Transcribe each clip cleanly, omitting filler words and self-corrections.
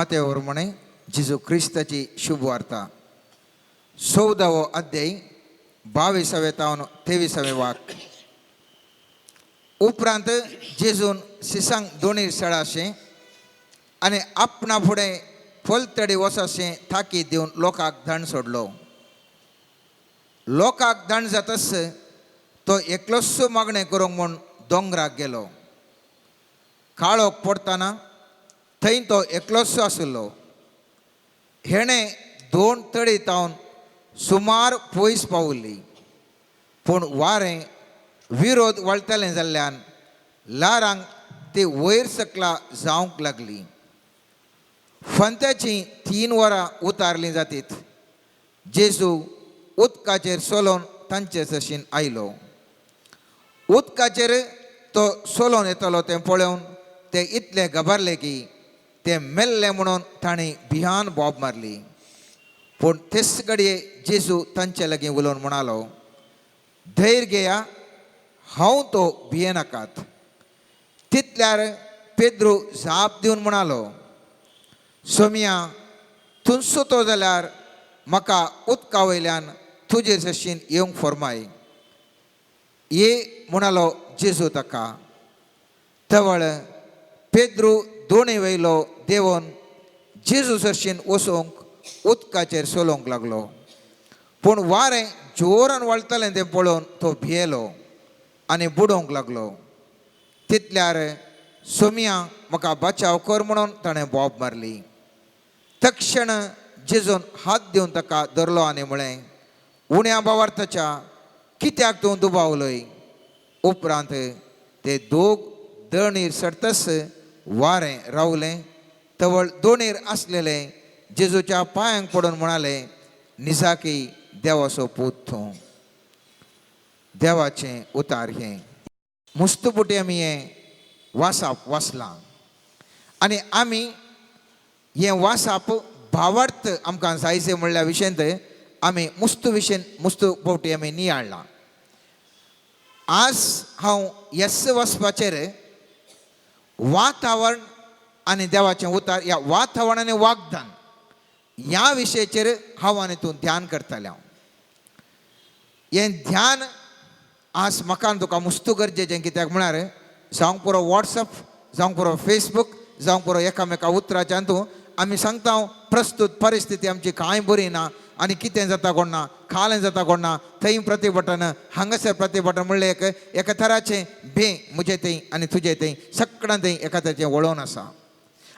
मातेवर म्हणे जेजू ख्रिस्ताची शुभ वार्ता 14 अध्याय 22 तावन 23 वाक्य. उपरांत जेजून सिसांग दोनी सळाशे आणि आपणा फुडें फलतडी वसाशें थाकी दिवन लोकांक धण सोडलो. लोकांक धण जातस तो एकलोच मागणें करूंक म्हूण दोंगराक गेलो. काळोख पडतना थंय तो एकलोच आशिल्लो. हेणें 2 तडी तावन सुमार पयस पावल्ली, पूण वारें विरोध वळतलें जाल्ल्यान लारांक ती वयर सकला जावंक लागली. फंत्याची 3 वरां उतारलीं जातीत जेजू उदकाचेर सोलोन तांचे सशीन आयलो. उदकाचेर तो सोलोन येतलो तें पळोवन ते इतले गबारले की ते मेल्ले म्हणून तांणी भियान बोब मारली. पूण तेच घडये जेजू तांचे लागीं उलोवन म्हणालो, धैर्य घेया, हांव तो भियेनाकात. तितल्यार पेद्रू जाप दिवन म्हणालो, सोमिया, तूं सुतो जाल्यार म्हाका उदका वयल्यान तुजेर सशीन येवंक फर्माय. ये म्हणालो जेजू ताका. तवळ पेद्रू दोणी वयलो देंवन जेजू सरशीन वचूंक उदकाचेर सोलोंक लागलो. पूण वारें जोरान वळतलें तें पळोवन तो भियेलो आनी बुडोवंक लागलो. तितल्यार सोमिया, म्हाका बचाव कर म्हणून ताणें बोब मारली. तक्षण जेजून हात दिवन ताका धरलो आनी म्हळें, उण्या भावार्थाच्या, कित्याक तूं दुबावलय? उपरांत ते दोग दोणीर सरतस वारें रावलें. तवळ दोणीर आसलेले जेजूच्या पांयांक पडून म्हणाले, निजाकी देवाचो पूत तूं. देवाचें उतार हें. मुस्तपुटी आमी हें वासाप वाचलां आनी आमी हें वासाप भावार्थ आमकां जायचे म्हणल्या विशयंत आमी मुस्तपुटी आमी नियाळ्ळां. आज हांव येस वचपाचेर वातावरण आनी देवाचें उतार, ह्या वातावरण आनी वाग्दान ह्या विशयाचेर हांव आनी तूं ध्यान करतले. हें ध्यान आज म्हाका आनी तुका मुस्तू गरजेचें. कित्याक म्हळ्यार जावंक पुरो वॉट्सअप, जावंक पुरो फेसबूक, जावंक पुरो एकामेका उतराच्या तूं आमी सांगता प्रस्तुत परिस्थिती आमची कांय बरी ना आनी कितें जाता कोण ना, खालें जाता कोण ना, थंय प्रतिभटन, हांगासर प्रतिभटन म्हणलें एका तराचें भे म्हजें थंय आनी तुजें थंय सगळ्यां थंय एका तरेचें वळोन आसा.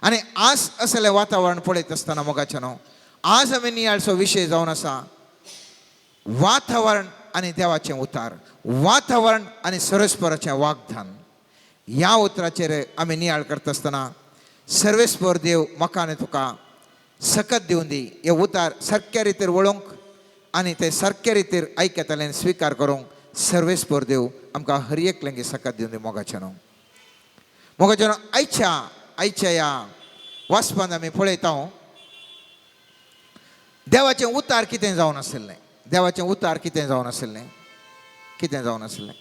आनी आज असलें वातावरण पळयत आसतना मोगाचें न्हू, आज आमी नियाळचो विशय जावन आसा वातावरण आनी देवाचें उतार, वातावरण आनी सर्वेस्पराचें वाग्दान. ह्या उतराचेर आमी नियाळ करता आसतना सर्वेस्पर देव म्हाका आनी तुका सकत दिवन दी. हे उतार सारक्या रितीर वळोवंक आनी ते सारक्या रितीर आयकताले स्विकार करूंक सर्वेस्पर देव आमकां हर एकल्यांक सकत दिवन दी. मोगाचें न्हू, मोगाचें न्हू. आयच्या ह्या वाचपांत आमी पळयता देवाचें उतार कितें जावन आशिल्लें. देवाचें उतार कितें जावन आशिल्लें, कितें जावन आशिल्लें.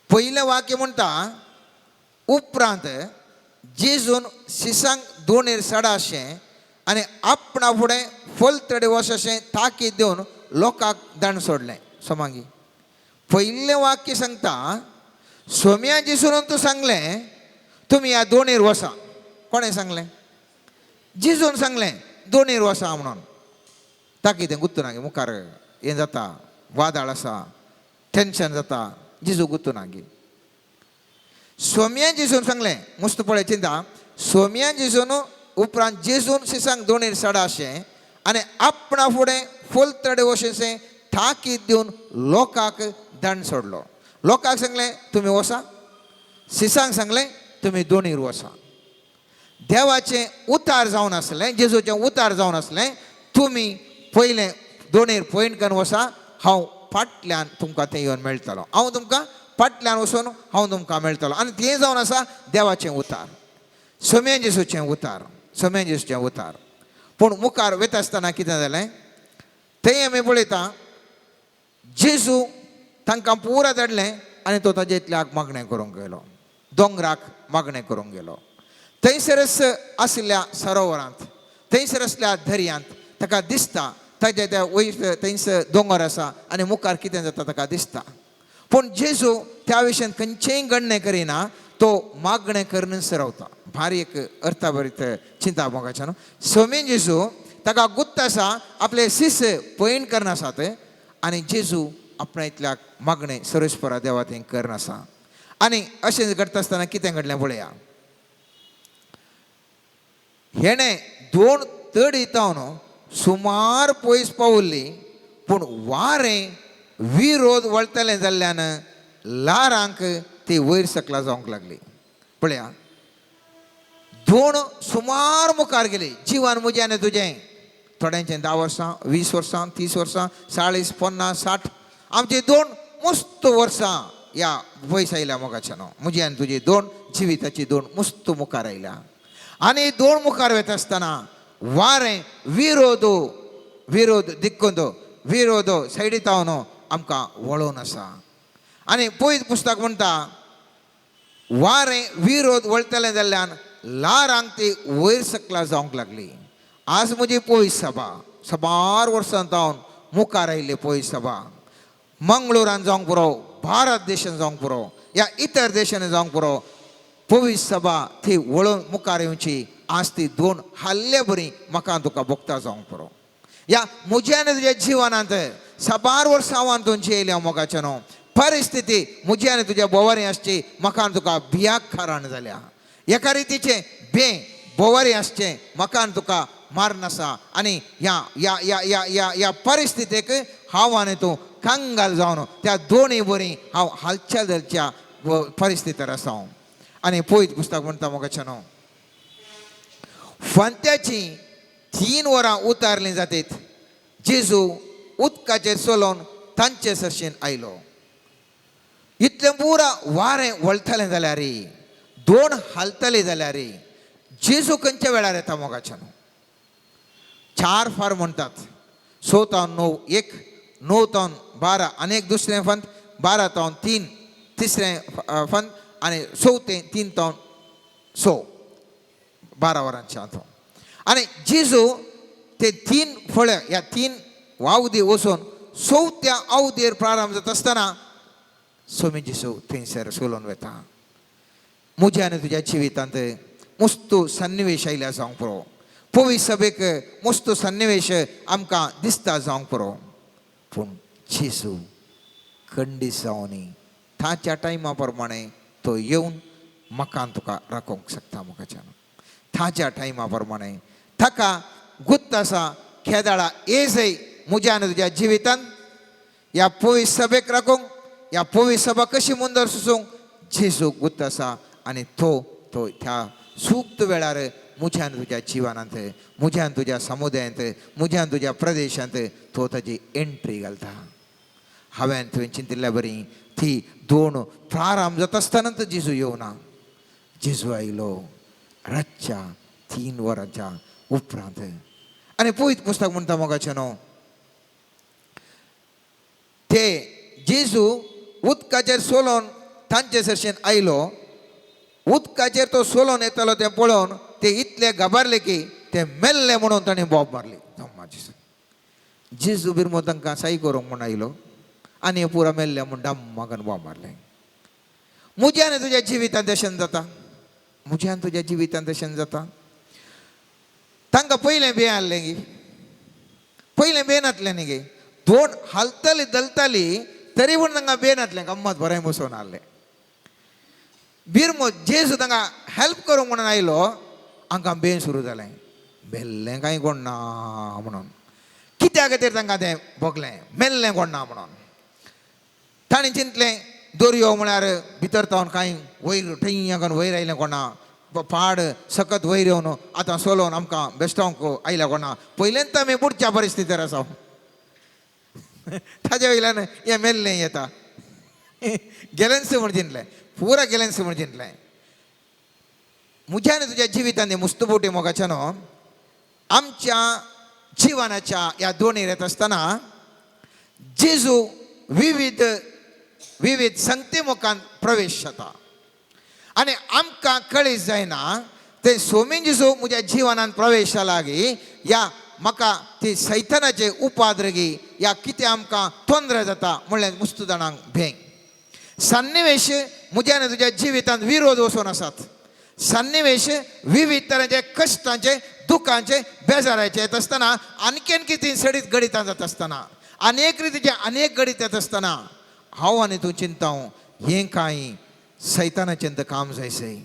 पयलें वाक्य म्हणटा, उपरांत जेजून सिसांग दोणीर सडाशें आनी आपणा फुडें फलतडी वचशें ताकीद दिवन लोकांक धण सोडलें. सोमांगी पयलें वाक्य सांगता, सोम्या जेजून तूं सांगलें तुमी ह्या दोणीर वसा. कोणें सांगलें? जेजून सांगलें दोणीर वसा म्हणून. ताकी तें गुत्तू नागे, मुखार हें जाता, वादळ आसा, टेन्शन जाता, जेजू गुत्तू नागे. सोम्या जेजून सांगलें, मस्त पळय चिंता. सोम्या जेजून उपरांत जेजून सिसांग दोणीर सडाशें आनी आपणा फुडें फलतडे वशेंशें थाकीद दिवन लोकांक धण सोडलो. लोकांक सांगलें तुमी वसा, सिसांग सांगलें तुमी दोणीर वसा. देवाचें उतार जावन आसलें, जेजूचें उतार जावन आसलें, तुमी पयलें दोणीर पयणकन वसा, हांव फाटल्यान तुमकां थंय येवन मेळटलो. हांव तुमकां फाटल्यान वचून हांव तुमकां मेळटलो. आनी तें जावन आसा देवाचें उतार, सोम्या जेजूचें उतार, सोम्या जेजूचें उतार. पूण मुखार वयता आसतना कितें जालें, थंय आमी पळयता जेजू तांकां पुरा धाडलें आनी तो ताजे इतल्याक मागणें करूंक गेलो, दोंगराक मागणें करूंक गेलो. थंयसरच आशिल्ल्या सरोवरांत थंयसर असल्या दर्यांत ताका दिसता ताच्या त्या वयर थंयसर दोंगर आसा आनी मुखार कितें जाता ताका दिसता. पूण जेजू त्या विशयान खंयचेंय गणने करिना, तो मागणें करूनच रावता. भारी एक अर्थाभरीत चिंता मोगाच्या न्हू. स्वामीन जेजू ताका गुत्त आसा, आपले शिस पळयन करनासात आनी जेजू आपणा इतल्याक मागणें सर्वेस्परा देवा थंय करनासा. आनी अशें करता आसतना कितें घडलें पळया. हेणें 2 तड येतावन सुमार पयस पावल्ली, पूण वारें विरोध वळतलें जाल्ल्यान लारांक ती वयर सकला जावंक लागली. पळया, 2 सुमार मुखार गेली. जिवन म्हजें आनी तुजें, थोड्यांचें 10 वर्सां, 20 वर्सां, 30 वर्सां, 40, 50, 60, आमची 2 मस्त वर्सां ह्या वयस आयल्या मोगाच्या न्हू. म्हजी आनी तुजी 2 जिविताची 2 मस्त मुखार आयल्या. आनी 2 मुखार वता आसतना वारें विरोध दिक्कून विरोध सायडीतावन आमकां वळोवन आसा. आनी पयत पुस्तक म्हणटा, वारें विरोध वळतलें जाल्ल्यान लारांक ती वयर सकला जावंक लागली. आज म्हजी पयस सभा, सबार वर्सां जावन मुखार आयिल्ली पयस सभा, मंगळुरान जावंक पुरो, भारत देशान जावंक पुरो, या इतर देशांनी जावंक पुरो, पवीस सभा थी वळोवन मुखार येवची. आज ती 2 हाल्ले बरी म्हाका तुका भोगता जावंक पुरो. या म्हज्या आनी तुज्या जिवनांत सबार वर्सां हांव तुमची येयल्या मोगाच्या न्हू. परिस्थिती म्हजी आनी तुज्या बोवारी आसची, म्हाका तुका भियाक कारण जाल्या. एका रितीचें बोवारी आसचें, म्हाका तुका मार नासा. आनी ह्या परिस्थितीक हांव आनी तूं कांगाल जावन त्या 2 बरी हांव हालच्या परिस्थितीर आसा. आनी पळयत पुस्तक म्हणटा मोगाच्या न्हू, फांत्याची 3 वरां उतारलीं जातीत जेजू उदकाचेर चलोवन तांचे सरशेन आयलो. इतलें पुरा वारें वळटलें जाल्यार 2 हालतलीं जाल्यार जेजू खंयच्या वेळार येता मोगाच्या न्हू. 4 फार म्हणटात. 6 तावन 9 एक, 9 तावन 12 आनी एक दुसरें फंत, 12 तावन 3 तिसरें फंत आनी 4 3 तावन 6 12 वरांचे हातून. आनी जेजू ते 3 फळ्या ह्या 3 वावदी वचून 4थ्या अवधीर प्रारंभ जाता आसतना स्वामी जेजू थंयसर सोलोवन वता. म्हज्या आनी तुज्या जिवितांत मस्त सन्निवेश आयल्या जावंक पुरो. पवीस सभेक मस्त सन्निवेश आमकां दिसता जावंक पुरो. पूण जेजू खंडीत जावनी ताच्या टायमा प्रमाणे तो येवन म्हाका तुका राखोवंक शकता मोगाच्या. ताच्या टायमा प्रमाणे ताका गुत्त आसा खेदाळा येजय म्हज्या आनी तुज्या जिवितांत ह्या पवीस सभेक राखोवंक, ह्या पवीस सभा कशी मुंदर सुसूंक जेजू गुत्त आसा. आनी तो त्या सूक्त वेळार म्हज्या आनी तुज्या जिवनांत, म्हज्या आनी तुज्या समुदायांत, म्हज्या आनी तुज्या प्रदेशांत तो ताजी एंट्री घालता. हांवें तुवें चिंतिल्ल्या बरी ती 2 प्रारंभ जाता आसतनाच जेजू येवना. जेजू आयलो रातच्या 3 वरांच्या उपरांत. आनी पळयत पुस्तक म्हणटा मोगाचें न्हू, ते जेजू उदकाचेर सोलोवन तांचे सरशेन आयलो. उदकाचेर तो सोलोवन येतालो तें पळोवन ते इतले घाबरले की ते मेल्ले म्हणून ताणें बोब मारली. जेजू बिरमो तांकां साई करूंक म्हूण आयलो आनी पुरा मेल्ले म्हूण डम्मागन बोब मारले. म्हज्या आनी तुज्या जिवितांत अशें जाता. म्हज्या आनी तुज्या जिवितांत अशें जाता. तांकां पयलें हाडलें गे, पयलें नासलें न्ही गे. 2 हालतलीं दलतालीं तरी पूण तांकां नासलें. गम्मत बरें बसोवन हाडलें. बिरमो जेजू तांकां हेल्प करूंक म्हणून आयलो, हांकां सुरू जालें. मेल्लें कांय कोण ना म्हणून. कित्या खातीर तांकां तें भोगलें, मेल्लें कोण ना म्हणून. ताणें चिंतलें दर्यो म्हळ्यार भितर तावन कांय वयर ठैया करून वयर आयलें कोणा, पाड सकत वयर येवन आतां सोलोवन आमकां बेश्टोवंक आयल्या कोणा. पयलेंत आमी बुडच्या परिस्थितीर आसा. ताज्या वयल्यान हें मेल्लें येता. गेलेंच म्हूण चिंतलें, पुरा गेलेंच म्हूण चिंतलें. म्हज्या आनी तुज्या जिवितांत मुस्तबोटी मोगाच्या न्हू, आमच्या जिवनाच्या ह्या दोनीर येता आसतना जेजू विविध संगती मुखांत प्रवेश जाता. आनी आमकां कळीत जायना ते सोमीन जेजू म्हज्या जिवनान प्रवेश लागी या म्हाका ती सैतानाचे उपाद्रगी या कितें आमकां तोंदरे जाता म्हणल्यार मुस्त जाणांक भेंग सन्निवेश म्हज्या आनी तुज्या जिवितांत विरोध वचून आसात सन्निवेश विविध तरांचे कश्टांचे दुखांचे बेजाराचे येत आसतना आणखीन कितें सडीत गणितां जाता आसतना अनेक रितीचे अनेक गणित येत आसतना हांव आनी तूं चिंताव हें कांय सैतानाचें काम जायसय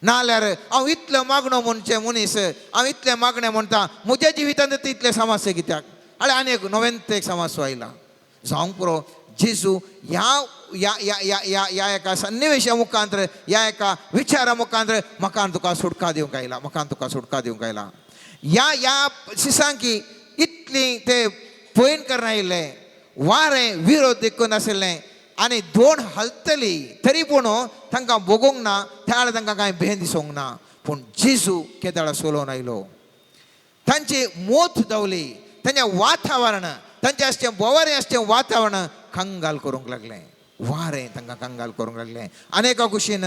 नाल्यार हांव इतलो मागणो म्हणचे मनीस हांव इतले मागणें म्हणटा म्हज्या जिवितांत तितले समस्या कित्याक आनी आनीक नवेंत एक समस्या आयला जावंक पुरो जेजू ह्या एका सन्निवेशा मुखांतर ह्या एका विचारा मुखांतर म्हाका तुका सुटका दिवंक आयला म्हाका तुका सुटका दिवंक आयला ह्या सिसांकी इतली ते पयन करना आयिल्ले वारें विरोध देखून नाशिल्लें आनी दोन हलतली तरी पूण तांकां भोगूंक ना त्या वेळार तांकां कांय भें दिसूंक ना पूण जेजू केदाळा सोलोवन आयलो तांची मोत धांवली तांचें वातावरण तांचें आसचें बोवारें आसचें वातावरण कंगाल करूंक लागलें वारें तांकां कंगाल करूंक लागलें अनेका कुशीन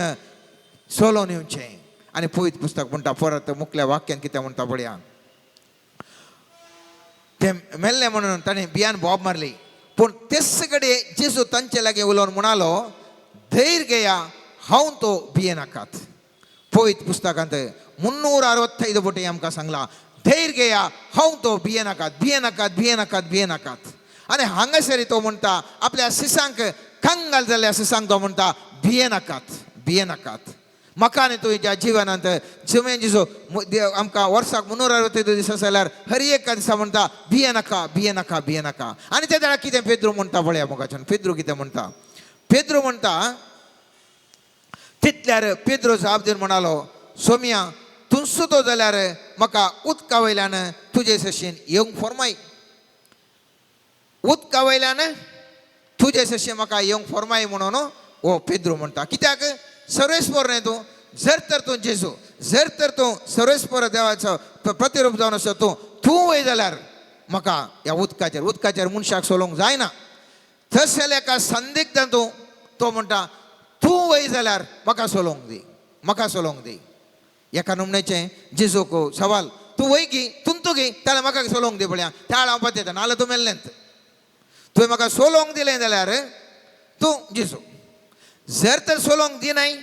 सोलोवन येवचें आनी पवित्र पुस्तक म्हणटा परत मुखल्या वाक्यान कितें म्हणटा पळया ते मेल्ले म्हणून ताणें बियान बोब मारली पूण तेच कडेन जेजू तांचे लागीं उलोवन म्हणालो धैर्य घेया हांव तो भिये नाकात पवित्र पुस्तकांत 365 फावटी आमकां सांगला धैर्य घेया हांव तो भिये नाकात भिये नाकात भिये नाकात भिये नाकात आनी हांगासर तो म्हणटा आपल्या सिसांक कंगाल जाल्ल्या सिसांक तो म्हणटा भिये नाकात म्हाका आनी तुज्या जिवनांत जमेन जेजू आमकां वर्साक 365 दीस जाल्यार हर एका दिसा म्हणटा भिये नाका भिये नाका भिये नाका आनी त्या वेळार कितें पेद्रू म्हणटा पळया मोगाच्यान पेद्रू कितें म्हणटा पेद्रू म्हणटा तितल्यार पेद्रू जाप दिवन म्हणालो सोम्या तूं सुतो जाल्यार म्हाका उदका वयल्यान तुजे सशेन येवंक फॉर्माय उदका वयल्यान तुजे सशेन म्हाका येवंक फॉर्माय म्हणून हो पेद्रू म्हणटा कित्याक सर्वेस्पर न्ही तूं जर तर तूं जेजू जर तर तूं सर्वेस्पर देवाचो प्रतिरूप जावन आसा तूं वय जाल्यार म्हाका ह्या उदकाचेर मनशाक सोलोवंक जायना थंय एका संदिग्धान तो म्हणटा तूं वय जाल्यार म्हाका सोलोवंक दी एका नमण्याचें जेजूक सवाल तूं वय गी तूं गी जाल्यार म्हाका सोलोवंक दी पळया त्या वेळार हांव पळयता नाल्यार तूं मेल्लेंत तुवें म्हाका सोलोवंक दिलें जाल्यार तूं जेजू जर तर सोलोवंक दिनाय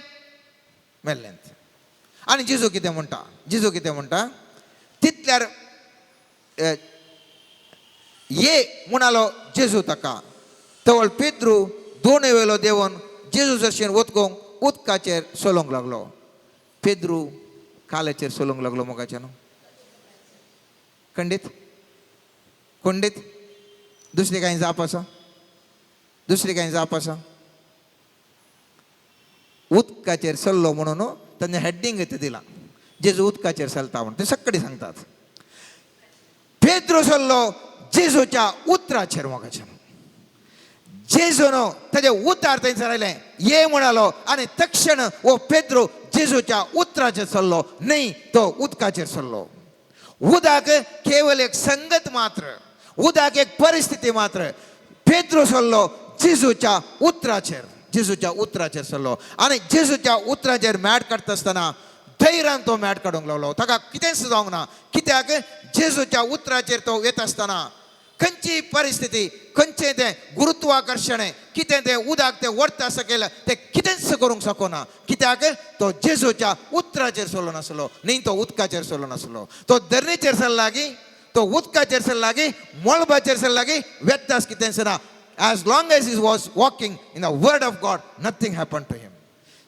मेल्लेंत आनी जेजू कितें म्हणटा तितल्यार ये म्हणालो जेजू ताका तवळ पेद्रू दोनूय वेलो देंवन जेजू जशें वतकोंक उदकाचेर सोलोवंक लागलो पेद्रू काल्याचेर सोलोवंक लागलो मोगाच्यान खंडीत दुसरी कांय जाप आसा उदकाचेर सल्लो म्हणून ताणें हेडिंग दिला जेजू उदकाचेर चलता म्हणून ते सगळे सांगतात पेद्रू सल्लो जेजूच्या उतराचेर मोगाच्यान जेजून ताजे उतार थंयसर आयलें ये म्हणालो आनी तक्षण हो पेद्रू जेजूच्या उतराचेर चल्लो न्ही तो उदकाचेर चल्लो उदक केवल एक संगत मात्र उदक एक परिस्थिती मात्र पेद्रू चल्लो जेजूच्या उतराचेर चल्लो आनी जेजूच्या उतराचेर मॅट काडटा आसतना धैर्यान तो मॅट काडूंक लागलो ताका कितेंच जावंक ना कित्याक जेजूच्या उतराचेर तो येता आसतना खंयची परिस्थिती खंयचें तें गुरुत्वाकर्शण कितें तें उदक तें व्हरता सकेल तें कितेंच करूंक शकना कित्याक तो जेजूच्या उतराचेर चल्लो नासलो न्ही तो उदकाचेर चल्लो नासलो तो धरणीचेर चल्ला गी तो उदकाचेर चल्ला गी मळबाचेर चल्ला गी व्यत्यास कितेंच ना as long as he was walking in the word of God nothing happened to him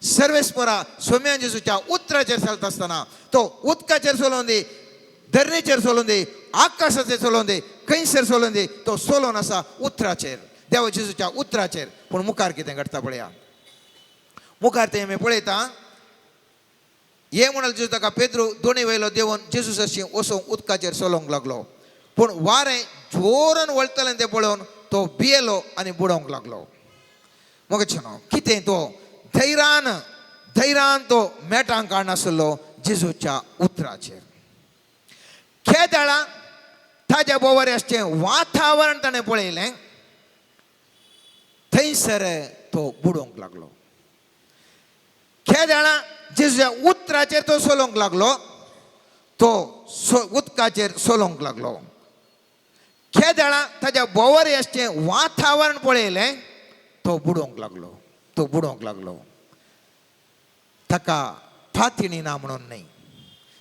सर्वेस्परा Saumya जेजूच्या उतराचेर चलता आसतना तो उदकाचेर चलोवन दी धरणीचेर चलोवन दी आकाशाचेर चलोवन दी खंयसर चलोवन दी तो चलोवन आसा उतराचेर देवा जेजूच्या उतराचेर पूण मुखार कितें घडटा पळया मुखार तें आमी पळयता हे म्हणाल जेजू ताका पेद्रू दोनी वयलो देंवन जेजू जशी वचोंक उदकाचेर चलोवंक लागलो पूण वारें जोरान वळटलें तें पळोवन तो भियेलो आनी बुडोवंक लागलो मग कितें तो धैर्यान तो मेटांक काडनासलो जेजूच्या उतराचेर केदाळा ताज्या बोवाऱ्याचें वातावरण ताणें पळयलें थंयसर तो बुडोवंक लागलो केदाळा जेजूच्या उतराचेर तो चलोवंक लागलो तो उदकाचेर सोलोंक लागलो. केदाळा ताच्या बोवाऱ्याचें वातावरण पळयलें, तो बुडोवंक लागलो. ताका फातयणी ना म्हणून न्ही.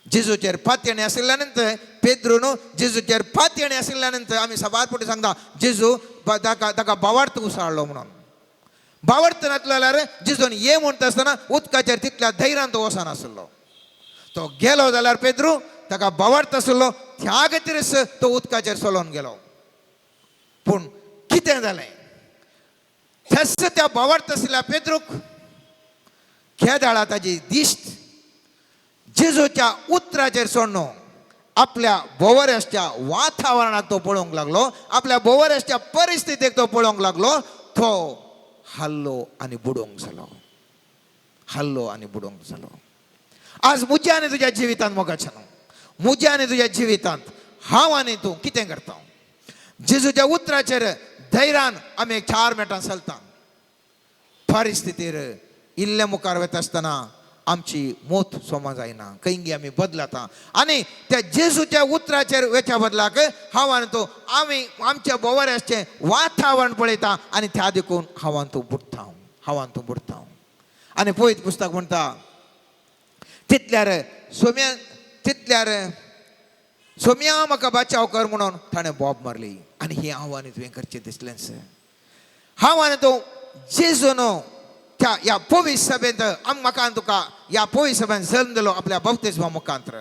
जेजूचेर फातयणी आशिल्ल्या नंतर पेद्रून जेजूचेर फातयणी आशिल्ल्या नंतर आमी सबार फावटी सांगता जेजू ताका बावार्थ उसळ्ळो म्हणून. बावार्थ नासलो जाल्यार जेजून ये म्हणटा आसतना उदकाचेर तितल्या धैर्यान तो वचनासलो. तो गेलो जाल्यार पेद्रू ताका बावार्थ आसलो, त्या खातीरच तो उदकाचेर सोलोन गेलो. पूण कितें जालें, थंयच त्या बावार्थ आशिल्ल्या पेद्रूक केदाळा ताजी दिश्ट जेजूच्या उतराचेर सोडून आपल्या बोवाऱ्याच्या वातावरणाक तो पळोवंक लागलो, आपल्या बोवाऱ्याच्या परिस्थितीक तो पळोवंक लागलो. तो हल्लो आनी बुडोवंक जालो. आज म्हज्या आनी तुज्या जिवितांत मोगाचें, म्हज्या आनी तुज्या जिवितांत हांव आनी तूं कितें करता? जेजूच्या उतराचेर धैर्यान आमी एक 4 मिनटां चलता. परिस्थितीर इल्ले मुखार वता आसतना आमची मोत सोमा जायना, खंयी आमी बदलता. आनी त्या जेजूच्या उतराचेर वेच्या बदलाक हांव आनी तूं आमी आमच्या बोवाऱ्याचें वातावरण पळयता आनी त्या देखून हांव आनी तूं बुडटा. आनी पळयत पुस्तक म्हणटा तितल्यार सोम्या म्हाका बचाव कर म्हणून ताणें बोब मारली. आनी ही हांव आनी तुवें करचें दिसलेंच. हांव आनी तूं जेजून त्या ह्या पवित्र सभेंत म्हाका आनी तुका ह्या पवित्र सभेंत जल्म दिलो आपल्या बपतिस्मा मुखांतर.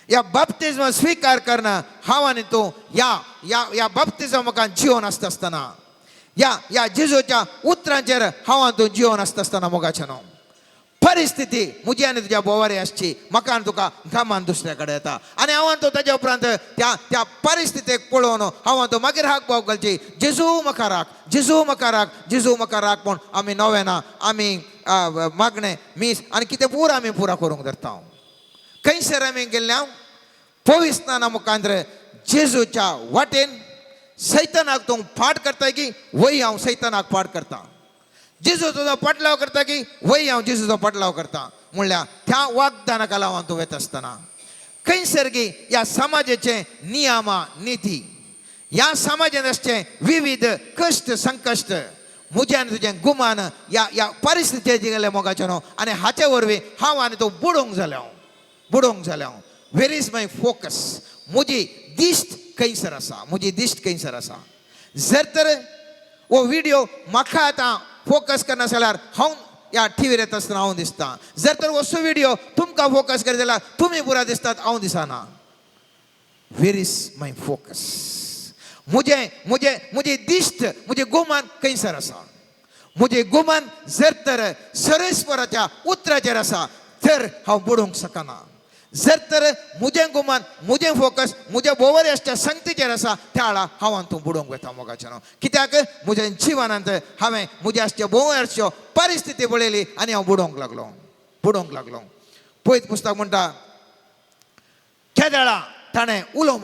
ह्या बपतिस्मा स्विकार करना हांव आनी तूं ह्या बपतिस्मा मुखान जिवन आसता आसतना ह्या जेजूच्या उतरांचेर हांव आनी तूं जिवन आसता आसतना मोगाचें न्हू. परिस्थिती म्हजी आनी तुज्या बोवाऱ्याची म्हाका आनी तुका घामान दुसऱ्या कडेन येता. आनी हांव आनी तूं ताच्या उपरांत त्या परिस्थितीक पळोवन हांव आनी तूं मागीर हाक बोब घालची, जेजू म्हाका राख म्हूण आमी नोवेना आमी मागणें मीस आनी कितें आमी पुरा करूंक धरता. खंयसर आमी गेल्ले हांव पवित्र स्नाना मुखांतर जेजूच्या वाटेन सैतानाक तूं फाट करता की वय हांव सैतानाक फाट करता. जेजू तुजो पाटलाव करता की वय हांव जेजूचो पाटलाव करता. म्हणल्यार त्या वागदानाका लागून तूं वता आसतना खंयसर गी ह्या समाजाचे नियमा निती, ह्या समाजान आसचे विविध कश्ट संकश्ट म्हजें आनी तुजें गुमान ह्या परिस्थितीचेर गेले मोगाचें न्हू. आनी हाचे वरवीं हांव आनी तूं बुडोवंक जाल्या. वेर इज माय फोकस? म्हजी दिश्ट खंयसर आसा? जर तर हो व्हिडिओ म्हाका आतां फोकस करना जाल्यार हांव ह्या टीव्हीर येता आसतना हांव दिसता. जर तर असो व्हिडिओ तुमकां फोकस करीत जाल्यार तुमी पुरा दिसतात, हांव दिसना. वेर इज माय फोकस? म्हजे दिश्ट म्हजें गुमान खंयसर आसा? म्हजें गुमान जर तर सरेस्पराच्या उतराचेर आसा तर हांव बुडोवंक शकना. जर तर म्हजें गुमान म्हजें फोकस म्हज्या बोवाऱ्याच्या संगतीचेर आसा त्या वेळा हांव आनी तूं बुडोवंक वता मोगाचें न्हू. कित्याक म्हज्या जिवनांत हांवें म्हज्या बोवाऱ्याच्यो परिस्थिती पळयली आनी हांव बुडोवंक लागलो. पळयत पुस्तक म्हणटा केदाळा ताणें उलो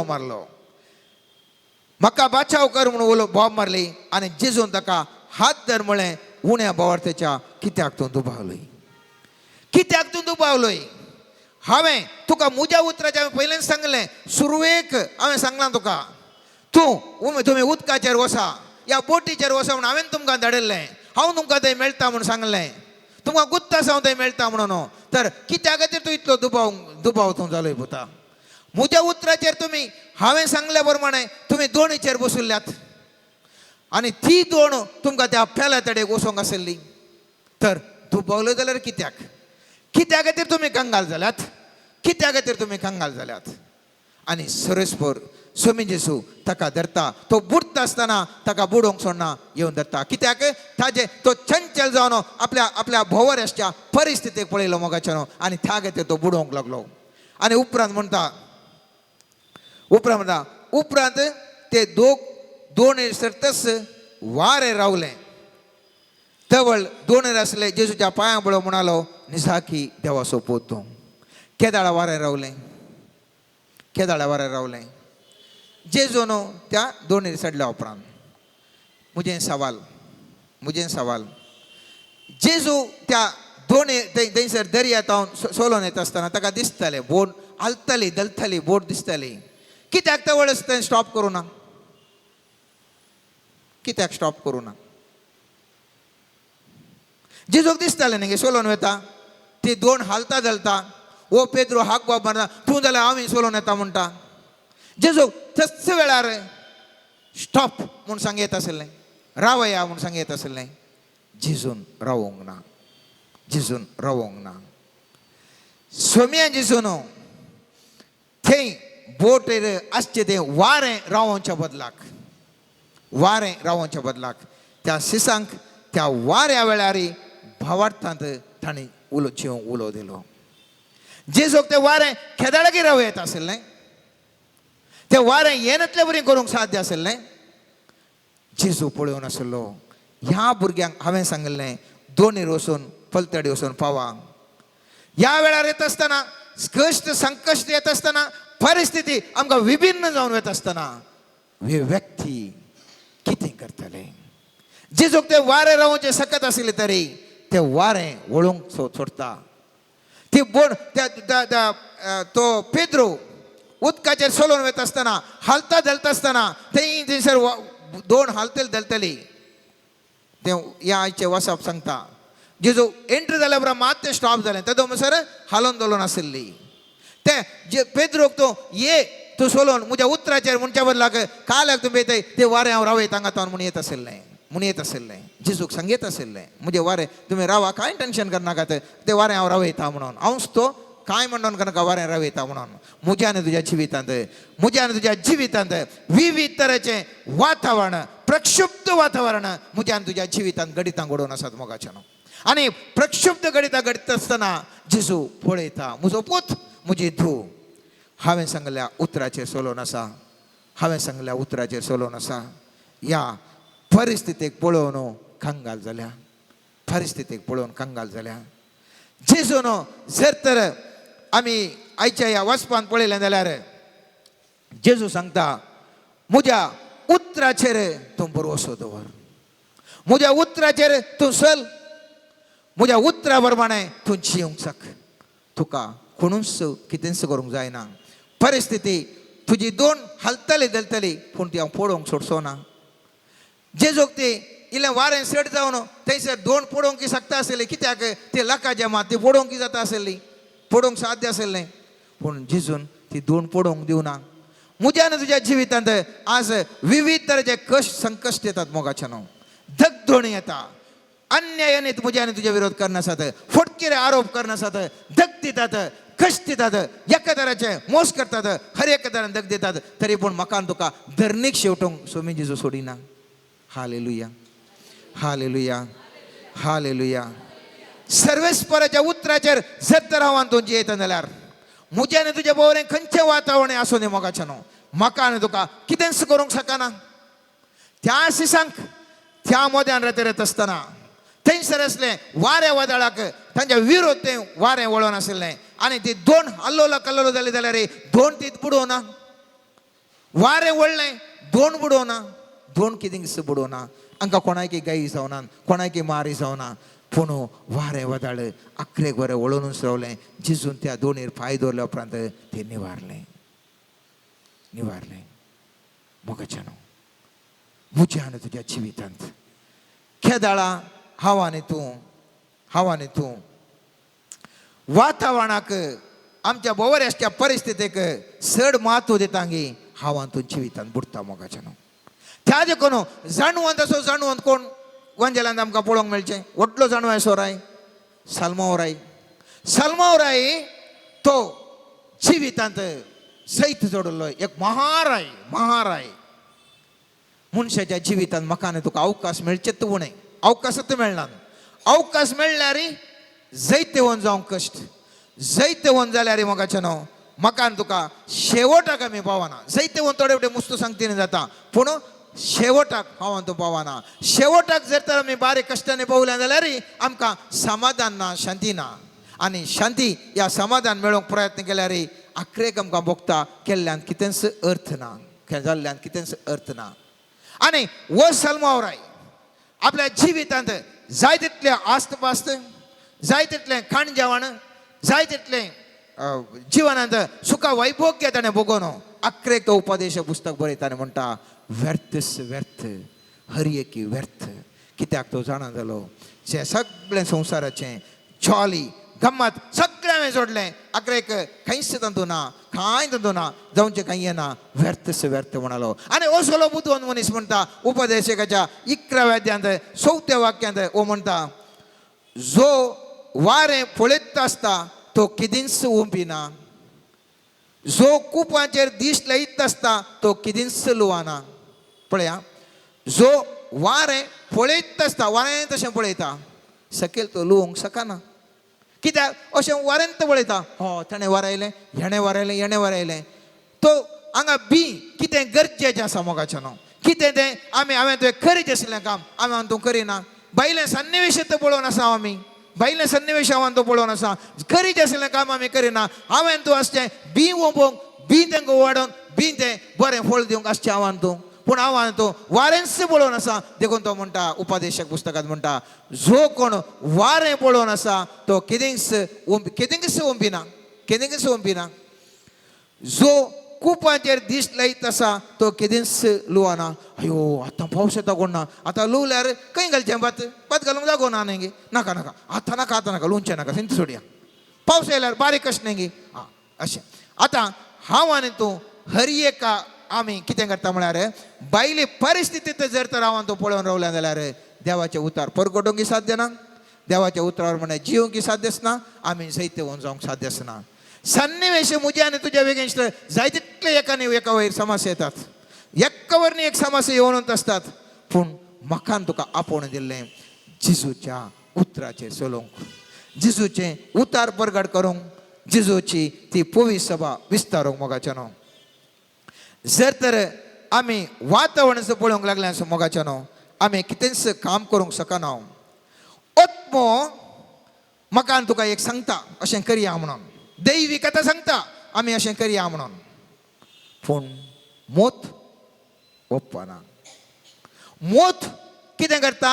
मारलो. म्हाका बचाव कर म्हणून बोब मारली आनी जेजून ताका हात धर म्हळें. उण्या बोवार्थाच्या कित्याक तूं दुबावलोय? हांवें तुका म्हज्या उतराचें पयलें सांगलें. सुरवेक हांवें सांगलां तुका तुमी उदकाचेर वसा, ह्या बोटीचेर वसा म्हणून हांवें तुमकां धाडिल्लें. हांव तुमकां थंय मेळटा म्हणून सांगलें. तुमकां गुत्तास हांव थंय मेळटा म्हणून. तर कित्या खातीर तूं इतलो दुबाव जालोय पुता? म्हज्या उतराचेर तुमी हांवें सांगल्या प्रमाणे तुमी दोणीचेर बशिल्ल्यात आनी ती दोण तुमकां त्या पेल्या तडेक वचोंक आसली. तर दुबावलो जाल्यार कित्या खातीर तुमी कंगाल जाल्यात? आनी सरेस्पर स्वामी जेजू ताका धरता. तो बुडता आसतना ताका बुडोवंक सोडना, येवन धरता. कित्याक तो चंचल जावन आपल्या भोवाऱ्याच्या परिस्थितीक पळयलो मोगाचें न्हू. आनी त्या खातीर तो बुडोवंक लागलो. आनी उपरांत म्हणटा ते दोन सर्तस वारे रावले. तवळ दोन आसले जेजूच्या पांयां पळोवन म्हणालो, निसाकी देवा सोपोत तूं. केदाळा वारे रावलें. जेजून त्या दोनी सडल्या उपरांत म्हजें सवाल जेजू त्या दोन थंयसर दर्यांतावन सोलोन येता आसतना ताका दिसतालें बोट आलतली दलतली बोट दिसताली. कित्याक त्या वेळेस तें स्टॉप करूं ना? कित्याक स्टॉप करूं ना? जेजूक दिसतालें न्ही सोलोन वता, ती दोन हालता धलता, ओ पेद्रो हाक बाब मारता, तूं जाल्यार हांव सोलोन येता म्हणटा. जेजूक तच वेळार स्टॉप म्हूण सांगयत आसलें, रावया म्हूण सांगयत आसलें. जेजून रावोंक ना, जेजून रावोंक ना. सोम्या जेजून थंय बोटेर आसचें तें वारें रावोवच्या बदलाक, वारें रावोवच्या बदलाक त्या सिसांक त्या वाऱ्या वेळार भावार्थांत ताणें जीव उलो दिलो. जेजूक तें वारें खेदाळगी राव येत आसलें, तें वारें येनतलें बरें करूंक साध्य आसलें. जेजू पळोवन आसलो. ह्या भुरग्यांक हांवें सांगलें दोनीर वचून पलतडी वचून पावा. ह्या वेळार येत आसतना कश्ट संकश्ट येत आसतना परिस्थिती आमकां विभिन्न जावन येत आसतना व्यक्ती कितें करतले? जेजूक तें वारें रावोवचें सकत आसलें तरी तें वारें वळोवंक सोडटा. ती बोट तो पेद्रो उदकाचेर सोलोन वता आसतना हालता धलता आसतना थंयसर दोन हालतली धलतली. तें ह्या आयचें वचप सांगता. जेजू एंट्री जाल्या उपरांत मात तें स्टॉप जालें. तेदो म्हणसर हालोवन दोलोवन आसली. तें जे पेद्रोक तो ये तूं सोलोन म्हज्या उतराचेर म्हणच्या बदलाक काल्याक तूं पळयताय तें वारें हांव रावयता हांगा तो म्हूण येत आसलें, म्हूण येत आसलें. जेजूक सांगीत आसलें म्हजें वारें तुमी रावा, कांय टेन्शन करनाकात, तें वारें हांव रावयता म्हणून. हांवच तो कांय म्हणून करनाका, वारें रावयता म्हणून. म्हज्या आनी तुज्या जिवितांत, म्हज्या आनी तुज्या जिवितांत विविध तरेचें वातावरण, प्रक्षुब्ध वातावरण म्हज्या आनी तुज्या जिवितांत घडितां घडोवन आसात मोगाच्यान. आनी प्रक्षुब्ध घडितां घडीत आसतना जेजू पळयता म्हजो पूत, म्हजी धूव. हांवें सांगल्या उतराचेर सोलोन आसा, हांवें सांगल्या उतराचेर सोलोन आसा. ह्या परिस्थितीक पळोवन कंगाल जाल्या, परिस्थितीक पळोवन कंगाल जाल्या. जेजून जर तर आमी आयच्या ह्या वचपान पळयलें जाल्यार जेजू सांगता म्हज्या उतराचेर तूं भरवोसो दवर, म्हज्या उतराचेर तूं चल, म्हज्या उतरा प्रमाणें तूं जिवंक जाक. तुका कोणूच कितेंच करूंक जायना. परिस्थिती तुजी दोन हालतली धलतली पूण ती हांव पळोवंक सोडचो ना. जेजूक ती इल्लें वारें सट जावन थंयसर दोन पळोवंक शकता आसली. कित्याक ती लाका जमात ती पळोवंक जाता आसली, पळोवंक साध्य आसलें. पूण जेजून ती दोन पळोवंक दिवना. म्हज्या आनी तुज्या जिवितांत आज विविध तरेचे कश्ट संकश्ट येतात मोगाच्यान, धगधोणी येता, अन्यायाने म्हज्या आनी तुज्या विरोध करना आसात, फटकेरे आरोप करना आसात, धग दितात, कश्ट दितात, एका तराचे मोस करतात, हर एका तरान धग दितात. तरी पूण म्हाका आनी तुका धरणीक शेवटूंक सोमी जेजू सोडिना. हालेलुया, हालेलुया, हालेलुया. सर्वेस्पराच्या उतराचेर जर तर हांव तूं जियेता जाल्यार म्हज्या आनी तुज्या बरोबर खंयचें वातावरण आसूं दी मोगाच्यान म्हाका आनी तुका कितेंच करूंक शकना. त्या सिसांक त्या मोद्यान रातीर येत आसतना थंयसर आसलें वाऱ्या वादळाक तांच्या विरोध तें वारें वळोवन आसलें. आनी ती दोन हल्लोला कल्लोलो जाली जाल्यार दोन ती बुडोवना. वारें वळ्ळें, दोन बुडोवना, दोन कितें बुडोवना. हांकां कोणायकी गायी जावना, कोणायकी मारी जावना. पूण वारें वादळ आखरेक बरें वळोवनूच रावलें. जेजून त्या दोनीर पांय दवरल्या उपरांत तें निवारलें, निवारलें. मोगाच्यान म्हज्या आनी तुज्या जिवितांत केदाळा हांव आनी तूं वातावरणाक आमच्या बवऱ्याच्या परिस्थितीक चड म्हत्व दितांगी हांव आनी तूं जिवितांत बुडटा मोगाच्यान. त्या देखून जाणवंत असो जाणवंत कोण वंजलांत आमकां पळोवंक मेळचें. व्हडलो जाणवाय सोराय साल्मावराय. साल्मावराय तो जिवितांत सैत जोडलो एक महाराय. महाराय मनशाच्या जिवितांत म्हाका आनी तुका अवकाश मेळचेच उणें. अवकाशच मेळना. अवकाश मेळल्यार जैते वन जावंक कश्ट, जैते वन जाल्यार मोगाच्यान म्हाका आनी तुका शेवटाक आमी पावना. जैते वन थोडे थोडे मुस्त सांगतीन जाता पूण शेवटाक हांव तूं पावना. शेवटाक जर तर आमी बारीक कश्टांनी पावल्या जाल्यार आमकां समाधान ना, शांती ना. आनी शांती ह्या समाधान मेळोवंक प्रयत्न केल्यार आखरेक आमकां भोगता केल्ल्यान कितेंच अर्थ ना, जाल्ल्यान कितेंच अर्थ ना. आनी वो साल्मावराय आपल्या जिवितांत जाय तितले आस्त पास्त, जाय तितलें खाण जेवण जाय तितलें जिवनांत सुखा वैभोग्य ताणें भोगोवन अकरेक तो उपदेश पुस्तक बरयता आनी म्हणटा व्यर्थस व्यर्थ हर एक व्यर्थ. कित्याक तो जाणा जालो जे सगळें संवसाराचें जॉली गम्मत सगळें हांवें जोडलें अकरेक खंयच तातूंत ना कांय तातूंत ना जावचें कांय येना व्यर्थस व्यर्थ म्हणलो. आनी असलो बुद्दोन मनीस म्हणटा उपदेशकाच्या 11व्या अध्यायांत 4थ्या वाक्यांत हो म्हणटा जो वारें पळयत आसता तो किदींच उंपिना, जो कुपाचेर दीस लायत आसता तो किदींच लुवाना. पळया, जो वारें पळयत आसता वारें तशें पळयता सकयल तो लुवंक शकना. कित्याक अशें वारेंत पळयता हो ताणें वारयलें हेणें वारयलें हेणें वारयलें. तो हांगा बी कितें गरजेचें आसा मोगाचें न्हू. कितें तें हांवें तुवें करीत आशिल्लें काम हांवें तूं करिना. बायलें सन्निवेश पळोवन आसा आमी बायलें सन्निवेश हांवें तूं पळोवन आसा करीत आशिल्लें काम आमी करिना. हांवें तूं आसचें बी ओंपोवंक बी तांकां वाडोवन बी तें बरें फळ दिवंक आसचें हांवें तूं. पूण हांवें तूं वारेंच पळोवन आसा देखून तो म्हणटा उपदेशक पुस्तकांत म्हणटा जो कोण वारें पळोवन आसा तो कितेंच ओंपिना कितेंच ओंपिना. जो कुपाचेर दीस लायत आसा तो कितेंच लुवाना. अयो आतां पावस येता कोण ना आतां लुवल्यार खंय घालचें भात घालूंक जागो ना न्ही गे. नाका नाका आतां नाका लुवचें नाका थंय सोडया. पावस येयल्यार बारीक अशें न्ही गे. आं अशें. आतां हांव आनी तूं हर एका आमी कितें करता म्हळ्यार बायले परिस्थितींत जर तर हांव तूं पळोवन रावलें जाल्यार देवाचें उतार परगटोवंक साध्य ना. देवाच्या उतरावर म्हणे जिवंक साध्य आसना आमी जायते वोन जावंक साध्य आसना. सन्निवेश म्हजे आनी तुज्या वेगेंच जाय तितले एका वयर समस्या येतात. एका वयर एक समस्या येवनूच आसतात. पूण म्हाका तुका आपोवन दिल्लें जिजूच्या उतराचेर चलोवंक जिजूचें उतार परगट करूंक जिजूची ती पवित्र सभा विस्तारूंक मोगाचें न्हू. जर तर आमी वातावरण पळोवंक लागलें मोगाचें न्हू आमी कितेंच काम करूंक शकना. ओत्मो म्हाका तुका एक सांगता अशें करया म्हणून दैवी कथा सांगता आमी अशें करया म्हणून. पूण मोत ओपना. मोत कितें करता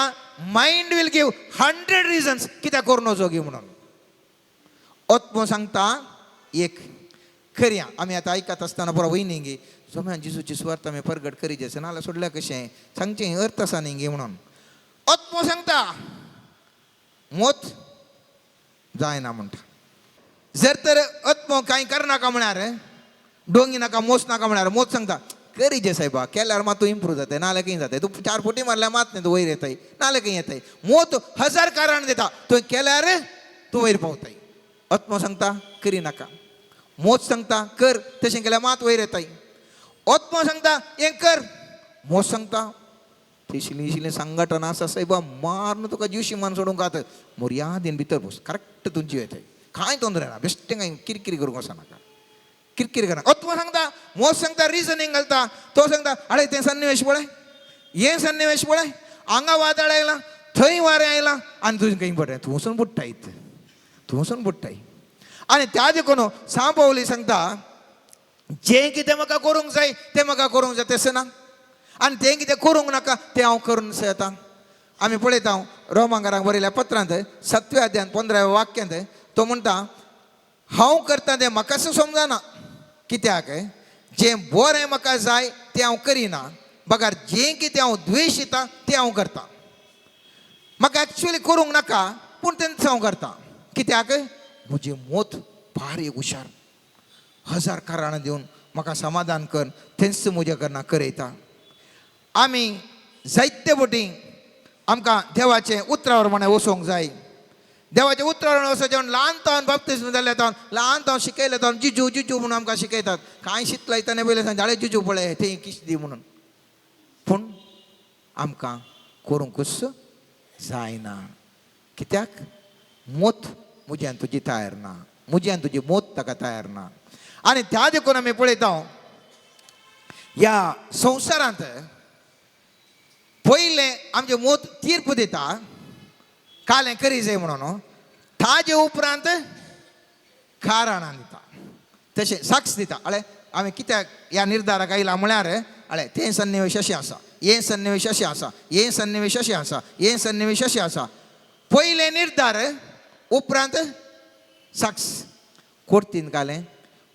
मायंड वील गिव 100 रिजन्स कित्याक करूं नजो म्हणून. ओत्मो सांगता एक करया. आमी आतां आयकत आसतना बरो वयनी गे सोम्यान जिजूची सुवार्थ आमी परगट करीत आसा नाल्यार सोडल्यार कशें सांगचें अर्थ आसा न्ही गे म्हणून. ओत्मो सांगता मोत जायना म्हणटा. जर तर आत्मो कांय करनाका म्हळ्यार डोंगी नाका मोस नाका म्हळ्यार मोत सांगता करीजे सायबा केल्यार मात तूं इम्प्रूव जाताय नाल्यार खंय जाताय. तूं 4 फुटी मारल्यार मात न्ही तूं वयर येताय नाल्यार खंय येताय. मोत 1000 कारण दिता तूं केल्यार तूं वयर पावताय. आत्मो सांगता करी नाका. मोत सांगता कर तशें केल्यार मात वयर येताय. आत्मो सांगता हें कर. मोत सांगता इशिलें संघटना आसा सायबा मारून तुका जीवशी मान सोडूंक जाता मर्यादेन भितर बस करेक्ट तूं जीव येताय कांय तोंदरे ना. बेश्टें कांय किरकिरी करूंक वचनाका किरकिरी करना. आत्मो सांगता मोत सांगता रिजनींग घालता. तो सांगता आरे तें सन्निवेश पळय हें सन्निवेश पळय हांगा वादळ आयलां थंय वारें आयलां आनी तुजें खंय पडलें तूं वचून बुडटायत तूं वचून बुडटाय. आनी त्या देखून सांपावली सांगता जें कितें म्हाका करूंक जाय तें म्हाका करूंक जाय तशें ना आनी तें कितें करूंक नाका तें हांव करून येता. आमी पळयता रोमांकारांक बरयल्या पत्रांत 7व्या अध्यायान 15व्या वाक्यांत तो म्हणटा हांव करता तें म्हाकाच समजना. कित्याक जें बरें म्हाका जाय तें हांव करिना बगार जें कितें हांव द्वेशिता तें हांव करता. म्हाका एक्चुअली करूंक नाका पूण तेंच हांव करता. कित्याक म्हजें मोत बारीक हुशार 1000 कारणां दिवन म्हाका समाधान कर तेंच म्हज्या कडल्यान करयता. आमी जायते फावटी आमकां देवाचें उतरावर म्हणे वचोंक जाय. देवाच्या उतरावर वचोचें म्हण ल्हानपण बाप्तिस्म जाल्ले ल्हानपण शिकयले जिजू जिजू म्हणून आमकां शिकयतात. कांय शीत लायतना पयलें सांगता जिजू पळय थंय किश दी म्हणून. पूण आमकां करूंकच जायना. कित्याक मोत म्हजी आनी तुजी तयार ना. म्हजी आनी तुजी मोत ताका तयार ना. आनी त्या देखून आमी पळयता ह्या संवसारांत पयलें आमचें मोत तीर्प दिता कालें करी जाय म्हणून ताजे उपरांत कारणां दिता तशें साक्ष दिता. अळे आमी कित्याक ह्या निर्धाराक आयला म्हळ्यार अळे तें सन्निवेश अशें आसा हें सन्निवेश अशें आसा हें सन्निवेश अशें आसा हें सन्निवेश अशें आसा. पयले निर्धार उपरांत साक्ष कोर्टीन घालें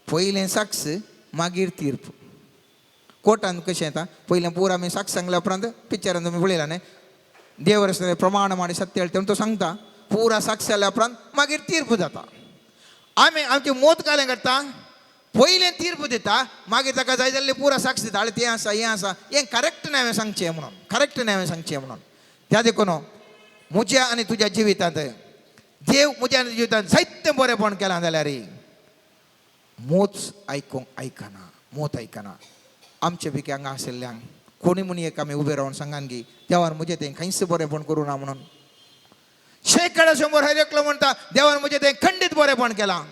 पयलें साक्ष मागीर तीर्प कोर्टान कशें येता पयलें पूर आमी साक्ष सांगल्या उपरांत पिक्चरान तुमी पळयलां न्ही देवर प्रमाण माडी सत्य ಹೇಳ್ತೇವೆ तो सांगता पुरा साक्ष जाल्या उपरांत मागीर तीर्प जाता आमी आमचें मोत कालें करता पयलें तीर्प दिता मागीर ताका जाय जाल्लें पुरा साक्ष दिता आनी तें आसा हें आसा हें करेक्ट न्ही हांवें सांगचें म्हणून करेक्ट न्ही हांवें सांगचें म्हणून त्या देखून म्हज्या आनी तुज्या जिवितांत देव म्हज्या आनी जिवितांत जायतें बरेंपण केलां जाल्यार मोत आयकूंक आयकना मोत आयकना आमचे पैकी हांगा आशिल्ल्यांक कोणी म्हणी एक आमी उबे रावन सांगान की देवान म्हजें तें खंयच बरेंपण करूं ना म्हणून 100% हर एकलो म्हणटा देवान म्हजें तें खंडीत बरेंपण केलां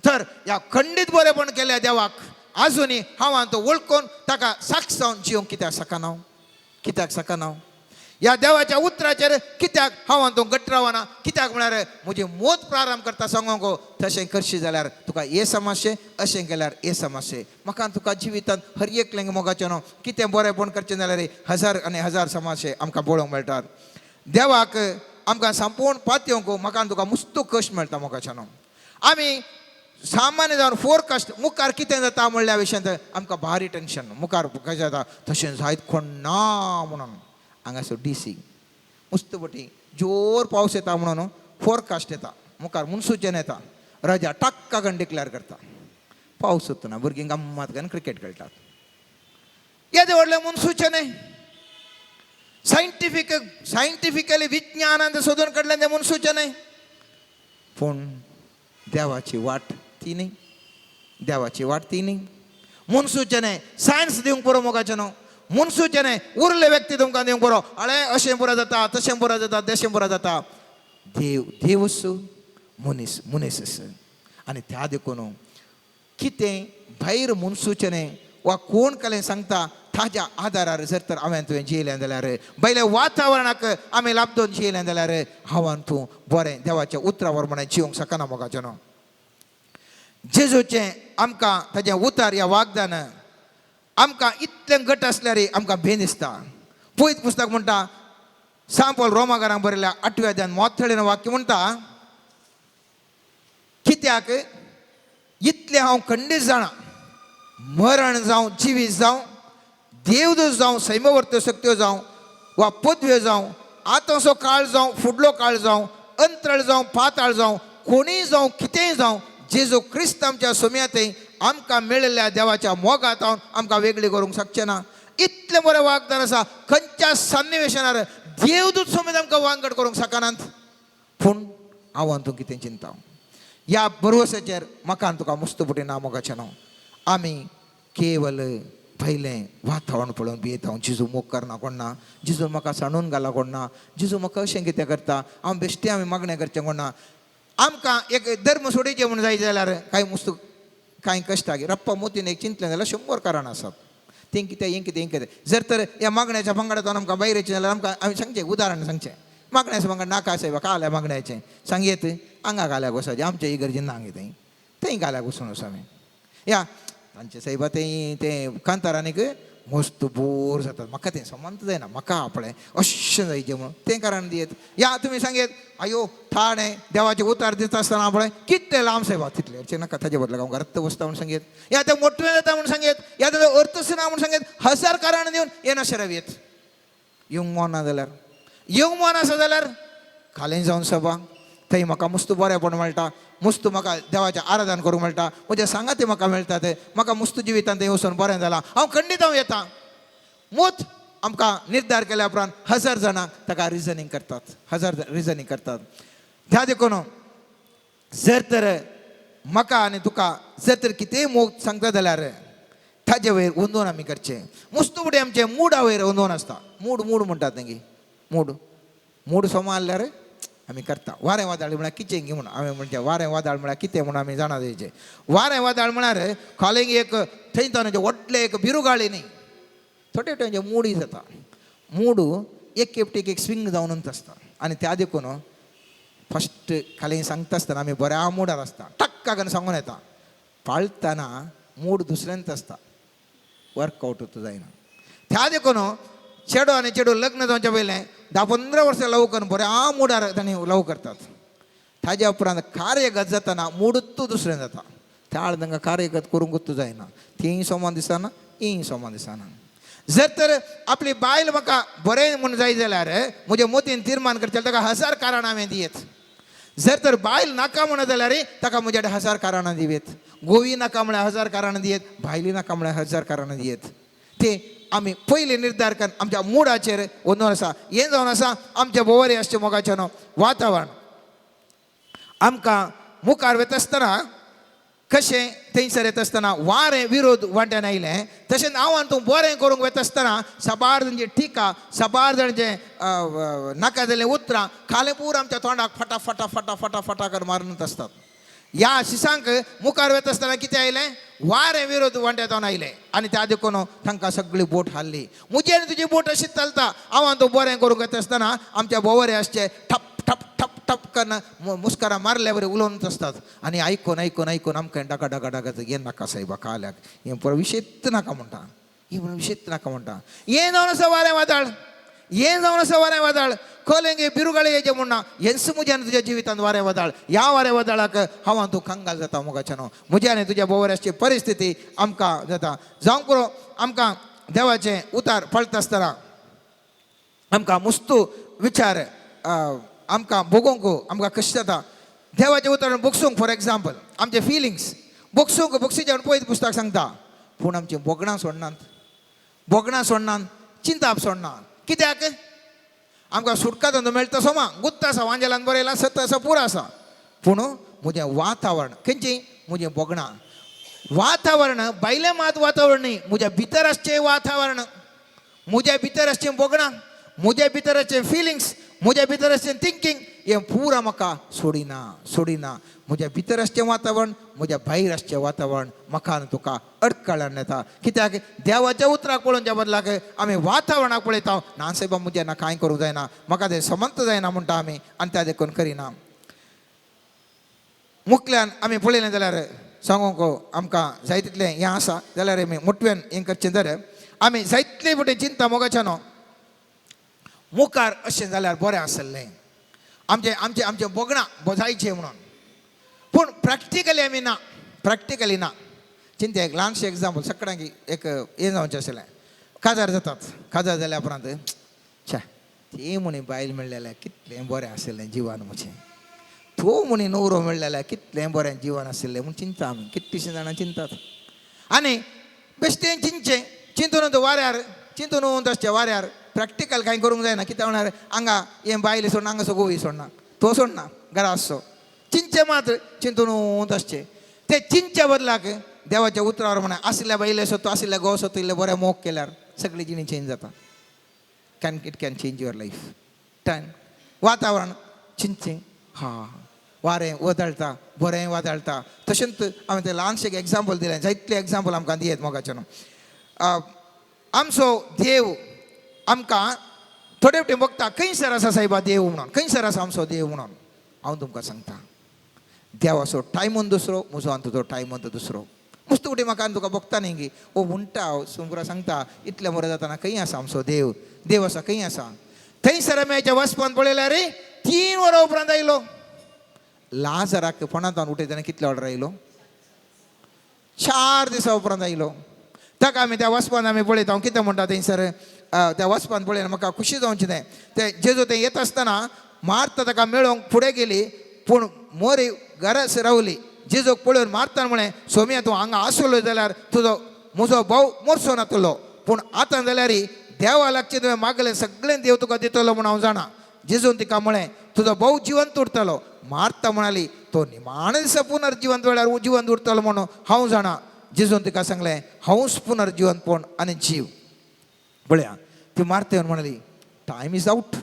तर ह्या खंडीत बरेंपण केल्या देवाक आजुनी हांव तो वळखून ताका साक्ष जावन जिवंक कित्याक शकना कित्याक शकना ह्या देवाच्या उतराचेर कित्याक हांव तो घट्ट रावना कित्याक म्हळ्यार म्हजें मोत प्रारंभ करता सांगूंक तशें करशी जाल्यार तुका हे समस्ये अशें केल्यार हे समस्ये म्हाका तुका जिवितांत हर एकलें मोगाचें न्हू कितें बरेंपण करचें जाल्यार हजार आनी हजार समस्ये आमकां पळोवंक मेळटात देवाक आमकां संपूर्ण पातयेवंक म्हाका तुका मुस्तो कश्ट मेळटा मोगाचें न्हू आमी सामान्य जावन फोरकास्ट मुखार कितें जाता म्हणल्या विशयांत आमकां भारी टेन्शन मुखार कशें जाता तशें जायत कोण ना म्हणून हांगासर DC मुस्तबटी जोर पावस येता म्हणून फोरकास्ट येता मुखार मुन्सूचन येता राजा टक्का करून डिक्लेअर करता पावस येतना भुरगीं गम्मत करून क्रिकेट खेळटात येदे व्हडलें मुन्सूचन सायंटिफिकली विज्ञानान सोदून काडलें तें मुन्सूचन पूण देवाची वाट ती न्ही देवाची वाट ती न्ही मुन्सूचन सायन्स दिवंक पुरो मोगाचें न्हू मुन्सूचन उरले व्यक्ती तुमकां दिवंक पुरो अळे अशें पुरो जाता तशें पुरो जाता तशें पुरो जाता देव देवूच मनीस मनीसच आनी त्या देखून कितें भायर मुन्सूचने वा कोण कलें सांगता ताच्या आदारार जर तर हांवें तुवें जियेलें जाल्यार भायल्या वातावरणाक आमी लाबदोन जियेलें जाल्यार हांवान तूं बरें देवाच्या उतरा प्रमाणे जिवंक शकना मोगाचें न्हू जेजूचें आमकां ताचें उतर ह्या वागदान आमकां इतलें घट आसल्यार आमकां भेन दिसता पयत पुस्तक म्हणटा सांपल रोमाकारांक बरयल्या 8व्या अध्यायान 43 वाक्य म्हणटा कित्याक इतलें हांव खंडीत जाणा मरण जावं जिवीत जावं देवदूत जावं सैमवर्त्यो शक्त्यो जावं वा पदव्यो जावं आतांचो काळ जावं फुडलो काळ जावं अंतराळ जावं पाताळ जावं कोणीय जावं कितेंय जावं जेजू क्रिस्त आमच्या सुम्यातय आमकां मेळिल्ल्या देवाच्या मोगात आमकां वेगळी करूंक शकचें ना इतलें बरें वागदान आसा खंयच्या सन्निवेशनार देवदूत समेत आमकां वांगड करूंक शकनात पूण हांव तूं कितें चिंता ह्या भरवसेचेर म्हाका तुका मुस्तपुटी ना मोगाचें न्हू आमी केवल भायलें वातावरण पळोवन भियेता जिजू मोग करना कोण ना जिजू म्हाका सांडून घाला कोण ना जिजू म्हाका अशें कितें करता हांव बेश्टें हांवें मागणें करचें कोण ना आमकां एक धर्म सोडीचें म्हूण जाय जाल्यार कांय मुस्त कांय कश्टाक रप्पा मोतीन एक चिंतलें जाल्यार 100 कारणां आसात तें कितें हें कितें हें कितें जर तर ह्या मागण्याच्या पंगडांतून आमकां भायर येचें जाल्यार आमकां हांवें सांगचें उदाहरण सांगचें मागण्याचें पंगड नाका सायबा काल्या मागण्याचें सांगयेत हांगा घाल्याक वसाचें आमच्या इगर्जेन ना थंय थंय घाल्याक वचून वच आमी या तांचे सायबा तें कांतारांनीक मस्त बोर जातात म्हाका तें समंत जायना म्हाका आपणें अशें जायचें म्हणून तें कारण दियेत या तुमी सांगेत अयो थाणे देवाचे उतार दिता आसतना आपणें कितें लांब सायबा तितलें हरचें नाका ताचे बदला हांव घरात वचता म्हणून सांगेत या तें मोठवें जाता म्हणून सांगेत या ताचो अर्थच ना म्हणून सांगेत 1000 कारण दिवन येना शेरावेत येवंक मोना जाल्यार येवंक मोना आसा जाल्यार खालें जावन सभा थंय म्हाका मस्त बरेंपण मेळटा मस्त म्हाका देवाचें आराधन करूंक मेळटा म्हज्या सांगाती म्हाका मेळटात म्हाका मस्त जिवितांत थंय वचून बरें जालां हांव खंडीत हांव येता मूत आमकां निर्धार केल्या उपरांत 1000 जाणांक ताका रिजनींग करतात 1000 रिजनींग करतात त्या देखून जर तर म्हाका आनी तुका जर तर कितेंय मोग सांगता जाल्यार ताजे वयर वंदन आमी करचें मस्त फुडें आमचें मुडा वयर वंदन आसता मूड म्हणटात तेंगे मूड सोमारल्यार आमी करता वारें वादळ म्हळ्यार किचें घे म्हणून हांवें म्हणचें वारें वादळ म्हळ्यार कितें म्हणून आमी जाणा जायचें वारें वादळ म्हळ्यार खालें एक थंय ताचे व्हडलें एक बिरुगाळी न्ही थोडे थोडे मुडी जाता मूड एक केपटीक एक स्विंग जावनूच आसता आनी त्या देखून फस्ट खाली सांगता आसतना आमी बऱ्या मुडार आसता टक्का करून सांगून येता पाळतना मूड दुसऱ्यांत आसता वर्कआउट जायना त्या देखून चेडो आनी चेडू लग्न जावचे पयलें 10-15 वर्सां लव करून बऱ्या मुडार तांणी लव करतात ताज्या उपरांत कार्यगत जाताना मुडूत दुसरें जाता त्या तांकां कार्यगत करूंक गुत्तू जायना तीय सोमान दिसना हीय सोमान दिसना जर तर आपली बायल म्हाका बरें म्हूण जाय जाल्यार म्हज्या मोतीन तीर्मान करचें ताका 1000 कारणां हांवें दियेत जर तर बायल नाका म्हणत जाल्यार ताका म्हज्या 1000 कारणां दिवेत गोवी नाका म्हळ्यार 1000 कारणां दियेत भायली नाका म्हळ्यार 1000 कारणां दियेत ते आमी पयले निर्धार करून आमच्या मुडाचेर वचून आसा हें जावन आसा आमच्या बोवारी आसचें मोगाचें वातावरण आमकां मुखार वता आसतना कशें थंयसर येता आसतना वारें विरोध वाट्यान आयलें तशेंच आव्हान तूं बरें करूंक वता आसतना साबार जाणचें टिका साबार जाणचें नाका जाल्लें उतरां खालेपूर आमच्या तोंडाक फटा फटा फटा फटा फटा कर मारून आसतात ह्या शिसांक मुखार वता आसतना कितें आयलें वारें विरोध वाट्यान आयलें आनी त्या देखून तांकां सगळी बोट हाल्ली म्हजी आनी तुजी बोट अशीच चलता आव्हान तूं बरें करूंक वता आसतना आमच्या बोवारे आसचें ठप ठप ठप ठप करून मुस्कारा मारल्या बरें उलोवनच आसतात आनी आयकून आयकून आयकून आमकां डाका डाका डाका हें नाका सायबा काल्याक हें पळय विशेत नाका म्हणटा हें म्हणून विशेत नाका म्हणटा हें जावन आसा वारें वादळ हें जावन आसा वारें वादळ खोलेंगे बिरुगाळे हेजें म्हणना हेंच म्हज्या आनी तुज्या जिवितांत वारें वादळ ह्या वारें वादळाक हांव तूं कंगाल जाता मोगाच्यान म्हज्या आनी तुज्या बोवाऱ्याची परिस्थिती आमकां जाता जावं करून आमकां देवाचें उतार पळता आसतना आमकां मुस्तू विचार आमकां भोगूंक आमकां कशें जाता देवाचें उतर बोगसूंक फॉर एग्जाम्पल आमचे फिलिंग्स बोगसूंक बोक्सीचें पळयत पुस्तक सांगता पूण आमचीं बोगणां सोडनात चिंताप सोडना कित्याक आमकां सुटका धंदो मेळटा सोमा गुत्त आसा वांजेलान बरें येयलां सत्त आसा पुरो आसा पूण म्हजें वातावरण खंयचें म्हजें बोगणां वातावरण भायलें मात वातावरण न्ही म्हज्या भितर आसचें वातावरण म्हज्या भितर आसचें बोगणां म्हज्या भितर आसचें फिलिंग्स म्हज्या भितर आसचें थिंकींग हें पुरा म्हाका सोडिना म्हज्या भितर आसचें वातावरण म्हज्या भायर आसचें वातावरण म्हाका तुका अडखळ्यान येता कित्याक देवाच्या उतराक पळोवच्या बदलाक आमी वातावरणाक पळयता ना सायबा म्हजें ना कांय करूंक जायना म्हाका तें समंत जायना म्हणटा आमी आनी त्या देखून करिना मुखल्यान आमी पळयलें जाल्यार सांगूंक आमकां जाय तितलें हें आसा जाल्यार आमी मुटव्यान हें करचें जर आमी जायतले फुडें चिंता मोगाच्यान मुखार अशें जाल्यार बरें आसलें आमचें बोगणां जायचें म्हणून पूण प्रॅक्टिकली ना चिंता एक ल्हानशें एग्जाम्पल सकाळीं एक हें जावचें आसलें काजार जातात काजार जाल्या उपरांत च्या ती म्हणी बायल मेळ्ळी जाल्यार कितलें बरें आसलें जिवन म्हजें तो म्हणी न्हवरो मेळ्ळो जाल्यार कितलें बरें जिवन आसलें म्हूण चिंता आमी कितलींशीं जाणां चिंतात आनी बेश्टें चिंतून वाऱ्यार चिंतून आसचें वाऱ्यार प्रॅक्टिकल कांय करूंक जायना कित्याक म्हणल्यार हांगा हें बायलें सोडना हांगासो गोवी सोडना तो सोडना घरा आसचो चिंचे मात्र चिंतून आसचें ते चिंच्या बदलाक देवाच्या उतरावर म्हणा आसल्या बायले सोतो आसल्या घोव सोतो इल्ले बरें मोग केल्यार सगळी जिणी चेंज जाता it can change your life time वातावरण चिंचें वारें वदळटा बरें वदळटा तशेंच हांवें तें ल्हानशें एग्जाम्पल दिलें जायतलें एग्जाम्पल आमकां दियेत मोगाच्यान आमचो देव आमकां थोडे वटेन बघता खंयसर आसा सायबा देव म्हणून खंयसर आसा आमचो देव म्हणून हांव तुमकां सांगता देवाचो टायमून दुसरो म्हजो आनी तुजो टायमून दुसरो मस्त वटेन म्हाका आनी तुका बघता न्ही गी ओ म्हणटा हांव सुमरा सांगता इतलें बरें जाताना खंय आसा आमचो देव आसा खंय आसा थंयसर आमी हेच्या वचपान पळयल्यार 3 वरां उपरांत आयलो लाजराक फोंडांतल्यान उठयतना कितले ऑर्डर आयलो 4 दिसां उपरांत आयलो ताका आमी त्या वचपान आमी पळयता हांव कितें म्हणटा थंयसर त्या वचपान पळयलें म्हाका खुशी जावचें तें जेजू तें येता आसतना मार्ता ताका मेळोंक फुडें गेली पूण मोरी गरज रावली जेजूक पळोवन मार्तान म्हळें सोम्या तूं हांगा आसलो जाल्यार म्हजो भाव मरचो नासलो पूण आतां जाल्यार देवा लागचें तुवें मागलें सगळें देव तुका दितलो म्हूण हांव जाणा जेजून तिका म्हळें तुजो भाव जिवंत उरतलो मार्ता म्हणाली तो निमाण दिसा पुनर्जिवंत वेळार जिवंत उरतलो म्हणून हांव जाणा जेजून तिका सांगलें हांवूच पुनर्जिवंतपण आनी जीव पळया ती मार्ता येवन म्हणाली टायम इज आउट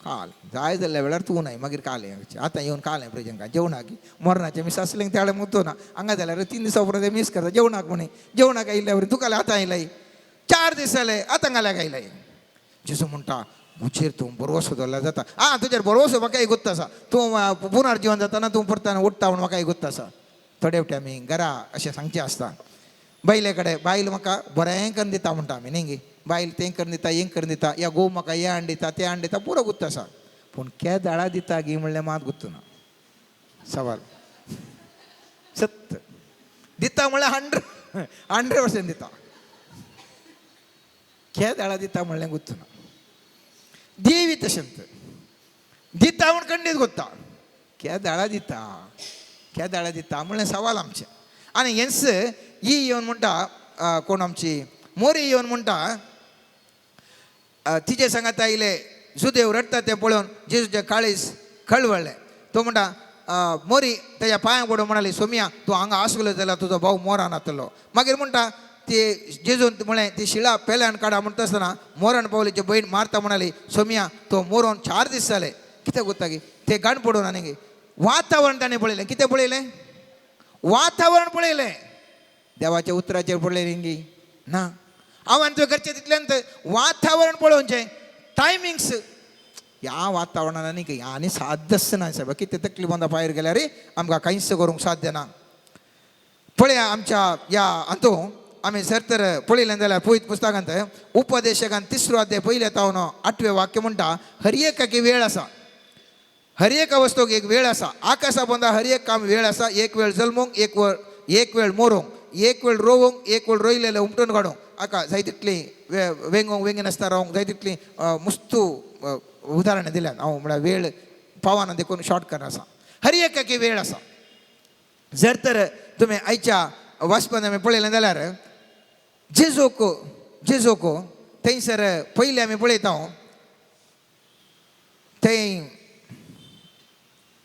काल जाय जाल्ल्या वेळार तूं न्हय मागीर कालें आतां येवन कालें प्रेजंका जेवणाक मरणाचें मीस आसलें त्या वेळार मुतो ना हांगा जाल्यार 3 दिसां उपरांत मीस करता जेवणाक म्हणे जेवणाक आयिल्ल्या वरी तुका आतां आयलाय 4 दीस जाले आतां घाल्याक आयलाय जेजू म्हणटा म्हजेर तूं बरोवसो दवरल्यार जाता तुजेर बरोवसो म्हाकाय गुत्त आसा तूं पुनर्जीवन जाताना तूं परताना उठता म्हूण म्हाकाय गुत्त आसा थोडे वटे आमी घरा अशें सांगचें आसता बायले कडेन बायल म्हाका बरें करून दिता म्हणटा आमी न्ही गे बायल तें करून दिता हें करून दिता या घोव म्हाका हें हाड दिता तें हाड दिता पुरो गुत्त आसा पूण केदाळा दिता गी म्हणल्यार मात गुत्तुना सवाल सत्य दिता म्हणल्यार 100% दिता केदाळा दिता म्हणल्यार गुत्तुना देवी तशेंत दिता म्हण खंडीत गोत्ता केदाळा दिता म्हणल्यार सवाल आमचे आनी हेंच ही येवन म्हणटा कोण आमची मोरी येवन म्हणटा तिचे सांगात आयले सुदेव रडटा तें पळोवन जेजूचें काळीज कळवळ्ळें तो म्हणटा मोरी तेज्या पांयां पडून म्हणाली सोम्या तूं हांगा आसलो जाल्यार तुजो भाव मोरान जातलो मागीर म्हणटा ती जेजून म्हळें ती शिळा पेल्यान काडा म्हणटा आसतना मोरान पावलीची बहीण मारता म्हणाली सोम्या तो मोरोन 4 दीस जाले कितें कोत्ता गे ते गाण पडून आनी गे वातावरण ताणें पळयलें कितें पळयलें वातावरण पळयलें देवाच्या उतराचेर पळयलें गे ना हांव आनी तुवें करचें तितल्यान वातावरण पळोवचें टायमिंग्स ह्या वातावरणान आनी आनी साध्यच ना सायबा कितें तकली बंदा भायर गेल्यार आमकां कांयच करूंक साध्य ना पळया आमच्या ह्या हातूंत आमी जर तर पळयलें जाल्यार पळयत पुस्तकांत उपदेशकान 3रो अध्याय पयले तावन 8वें वाक्य म्हणटा हर एकाकी वेळ आसा हर एका वस्तूक एक वेळ आसा आकाशा बंदा हर एक काम वेळ आसा एक वेळ जल्मूंक एक वेळ मोरूंक एक वेळ रोवूंक एक वेळ रोयलेलें उमटून काडूंक आका जाय तितली वेंगोंक वेंगी नासता रावंक जाय तितली मुस्तू उदाहरणां दिल्यात हांव म्हळ्यार वेळ पावाना देखून शॉर्ट करना आसा हर एकाकी वेळ आसा जर तर तुमी आयच्या वाचपान आमी पळयलें जाल्यार जेजोको थंयसर पयलीं आमी पळयता थंय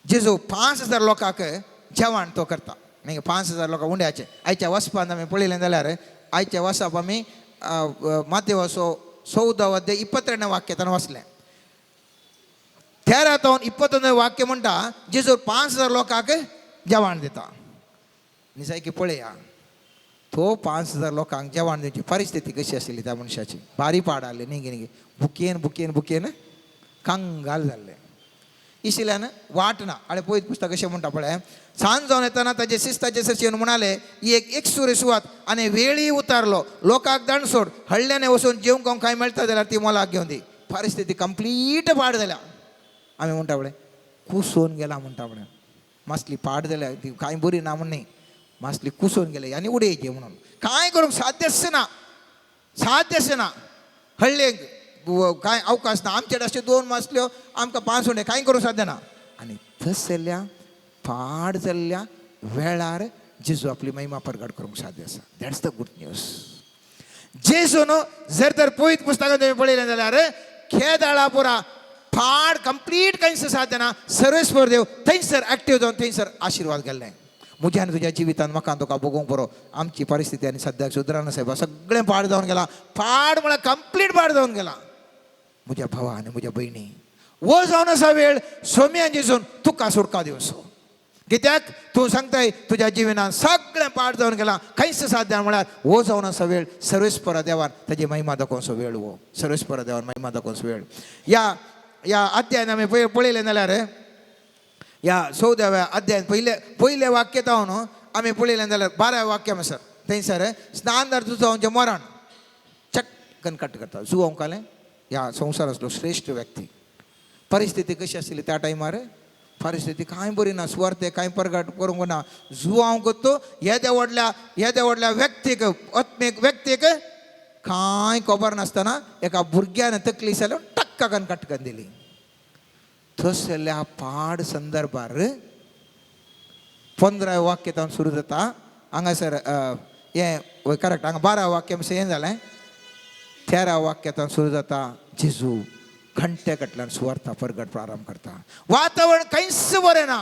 जेजू 5000 लोकांक जेवण तो करता मागीर 5000 लोकांक उंड्याचे आयच्या वचपान आमी पळयलें जाल्यार आयच्या वचप आमी माथ्येव 14 अध्याय 22 वाक्यान वाचलें 13 तावन 21 वाक्य म्हणटा जेजू 5000 लोकांक जेवण दिता न्ही सारकी पळया तो 5000 लोकांक जेवण दिवची परिस्थिती कशी आशिल्ली त्या मनशाची बारी पाड आसली न्ही बुकेन कांगाल जाल्ले इशिल्यान वाटना आनी पळयत पुस्तक कशें म्हणटा पळय सांज जावन येतना ताजे शिस्ताचे सरशेन म्हणाले ही एक सुरी सुवात आनी वेळी उतारलो लोकांक दंड सोड हळल्याने वचून जेवंक कांय मेळटा जाल्यार ती मोलाक घेवन दी परिस्थिती कंप्लीट पाड जाल्या आमी म्हणटा पळय कुसोन गेला म्हणटा पळय मासली पाड जाल्या ती कांय बरी ना म्हण न्ही मासली कुसोन गेले आनी उडयची म्हणून कांय करूंक साध्यच ना हळ्ळेक कांय अवकाश ना आमचे अशे 2 मासल्यो आमकां 5 उंडे कांय करूंक साध्य ना आनी तसल्या पाड जाल्ल्या वेळार जेजू आपली महिमा प्रगट करूंक साध्य आसा दॅट्स द गूड न्यूज जेजून जर तर पळयत पुस्तकांत तुवें पळयलें जाल्यार केदाळा पुरा पाड कंप्लीट कांयच साध्य ना सर्वेस्वर देव थंयसर एक्टीव जावन थंयसर आशिर्वाद गेल्ले म्हज्या आनी तुज्या जिवितांत म्हाका तुका बघूंक बरो आमची परिस्थिती आनी सद्याक सुदरना साहेब सगळें पाड जावन गेला पाड म्हळ्यार कंप्लीट पाड जावन गेला म्हज्या भावा आनी म्हज्या भयणी वो जावन आसा वेळ सोम्यान जेजून तुका सुटका दिवचो कित्याक तूं सांगताय तुज्या जिविनांत सगळें पाड जावन गेलां कांयच साध्य म्हळ्यार वो जावन आसा वेळ सर्वेस्परा देवान ताजी महिमा दाखोवचो वेळ वो सर्वेस्परा देवान महिमा दाखोवचो वेळ ह्या अध्यायान आमी पळयलें जाल्यार ह्या 14व्या अध्यायान पयले वाक्य तावन आमी पळयलें जाल्यार 12व्या वाक्या सर थंयसर स्नानदार जुजांवचें मरण चक्कन कट करता जुवांवकालें ह्या संवसारांतलो श्रेश्ठ व्यक्ती परिस्थिती कशी आशिल्ली त्या टायमार परिस्थिती कांय बरी ना स्वार्थ कांय प्रगट करूंक ना जुवांव तो येद्या व्हडल्या व्यक्तीक आत्मीक व्यक्तीक कांय खबर नासतना एका भुरग्यान तकली जाल्यार टक्क कन कटकन दिली तसल्या पाड संदर्भार 15व्या वाक्यान सुरू जाता हांगासर हें करेक्ट हांगा 12व्या वाक्या हें जालें 13व्या वाक्यान सुरू जाता जेजू घंटे कटल्यान सुवार्ता प्रगट प्रारंभ करता वातावरण कांयच बरें ना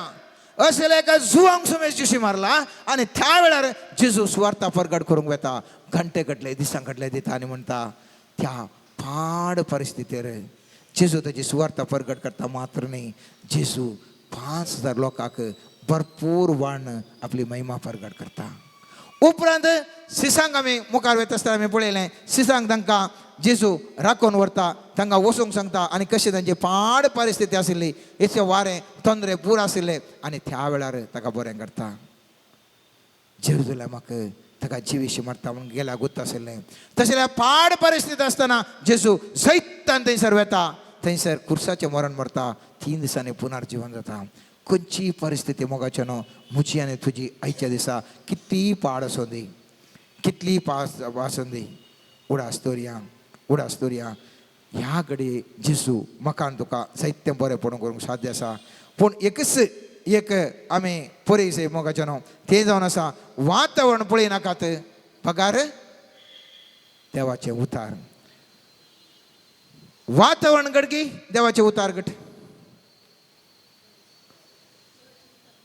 असले एका जुवांक सुमेश जुशी मारला आनी त्या वेळार जेजू सुवार्ता प्रगट करूंक वेता घंटे कटले दिसां कटले दिता आनी म्हणटा त्या पाड परिस्थितीर जेजू ताची सुवार्ता प्रगट करता मात्र न्ही जेजू 5000 लोकांक भरपूर वाण आपली महिमा प्रगट करता उपरांत सिसांक आमी मुखार वयता आसतना आमी पळयलें सिसांक तांकां जेजू राखून व्हरता तांकां वचूंक सांगता आनी कशें तांची पाड परिस्थिती आशिल्ली इतकें वारें तोंदरे पूर आशिल्ले आनी त्या वेळार ताका बरें करता जेरुसलेमाक ताका जिवीशी मारता म्हणून गेल्या गुत्त आशिल्लें तशें पाड परिस्थिती आसतना जेजू सैतान थंयसर वेता थंयसर खुर्साचें मरण मरता 3 दिसांनी पुनर्जीवन जाता. खंयची परिस्थिती मोगाच्या न्हू म्हजी आनी तुजी आयच्या दिसा कितली पाड आसूं दी, कितली पास आसूं दी, उडास दर्या ह्या घडी जेजू म्हाका तुका साहित्य बरें पडून करूंक साध्य आसा. पूण एक आमी पळय मोगाच्या न्हू तें जावन आसा वातावरण पळय नाकात पगार देवाचे उतार. वातावरण घडकी देवाचे उतार घट.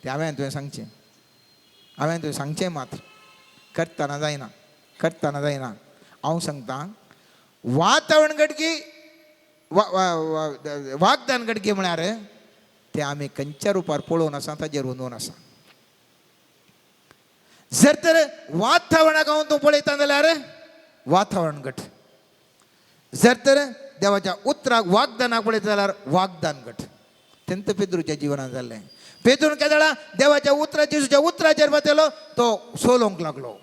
ते हांवें तुवें सांगचें मात्र करतना जायना. हांव सांगता वातावरण घडकी वागदान घडकी म्हळ्यार ते आमी खंयच्या रुपार पळोवन आसा ताजेर उंदून आसा. जर तर वातावरणाक हांव तूं पळयता जाल्यार वातावरण घट. जर तर देवाच्या उतराक वागदानाक पळयता जाल्यार वागदान घट. तेंत पेद्रूच्या जिवनांत जाल्लें. पेद्रून केदाळा देवाच्या जेजूच्या उतराचेर बसलो तो सोलोंक लागलो.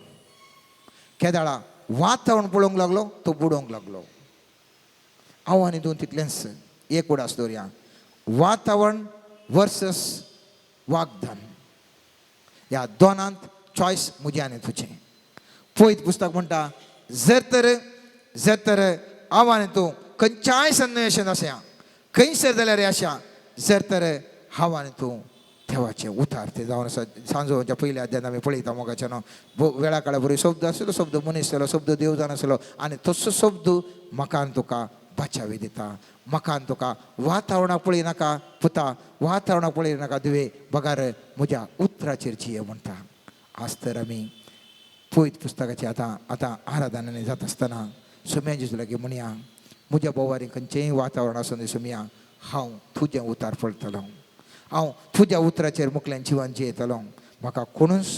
केदाळा वातावरण पळोवंक लागलो तो बुडोवंक लागलो. हांव आनी तूं तितलेंच एक उडास दवरया. वातावरण वर्सस वागदान ह्या दोनांत चॉयस म्हजें आनी तुजें. पळयत पुस्तक म्हणटा जर तर हांव आनी तूं खंयच्याय सन्याशांत आसया खंयसर जाल्यार आशा जर तर हांव आनी तूं देवाचे उतार ते जावन आसा. सांजोच्या पयल्या अध्यायान आमी पळयता मोगाच्या न्हू वेळा काळा बरो शब्द आसलो, शब्द मनीस आसलो, शब्द देव जावन आसलो आनी तसो शब्द म्हाका आनी तुका बचावी दिता. म्हाका आनी तुका वातावरणाक पळय नाका पुता, वातावरणाक पळय नाका दुवे बगार म्हज्या उतराचेर जिये म्हणटा. आज तर आमी पळयत पुस्तकाची आतां आराधनांनी जाता आसतना सोम्या जेजू लागीं म्हणया म्हज्या बोवारी खंयचेंय वातावरण आसूं दी सोम्या हांव तुजें उतार पळयतलो. हांव तुज्या उतराचेर मुखल्यान जिवन जियेतलो. म्हाका कोणूच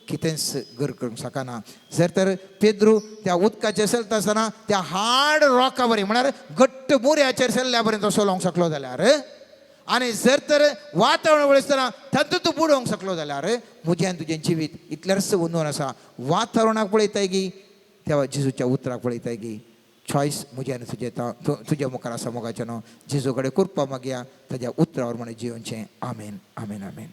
कितेंच गर करूंक शकना. जर तर पेद्रू त्या उदकाचेर चलता आसतना त्या हार्ड रॉका बरें म्हळ्यार घट्ट मोऱ्याचेर चल्ल्या पर्यंत सोलोंक शकलो जाल्यार आनी जर तर वातावरण पळयतना तातूंत तूं बुडोवंक शकलो जाल्यार म्हजें आनी तुजें जिवीत इतलेंच उंदून आसा. वातावरणाक पळयताय गी तेवा जेजूच्या उतराक पळयताय गी. चॉयस म्हजें आनी तुजें मुखार आसा मोगाचें न्हू. जेजू कडेन करपा मागया ताज्या उतरावर म्हण जिवनचें. आमेन आमेन आमेन.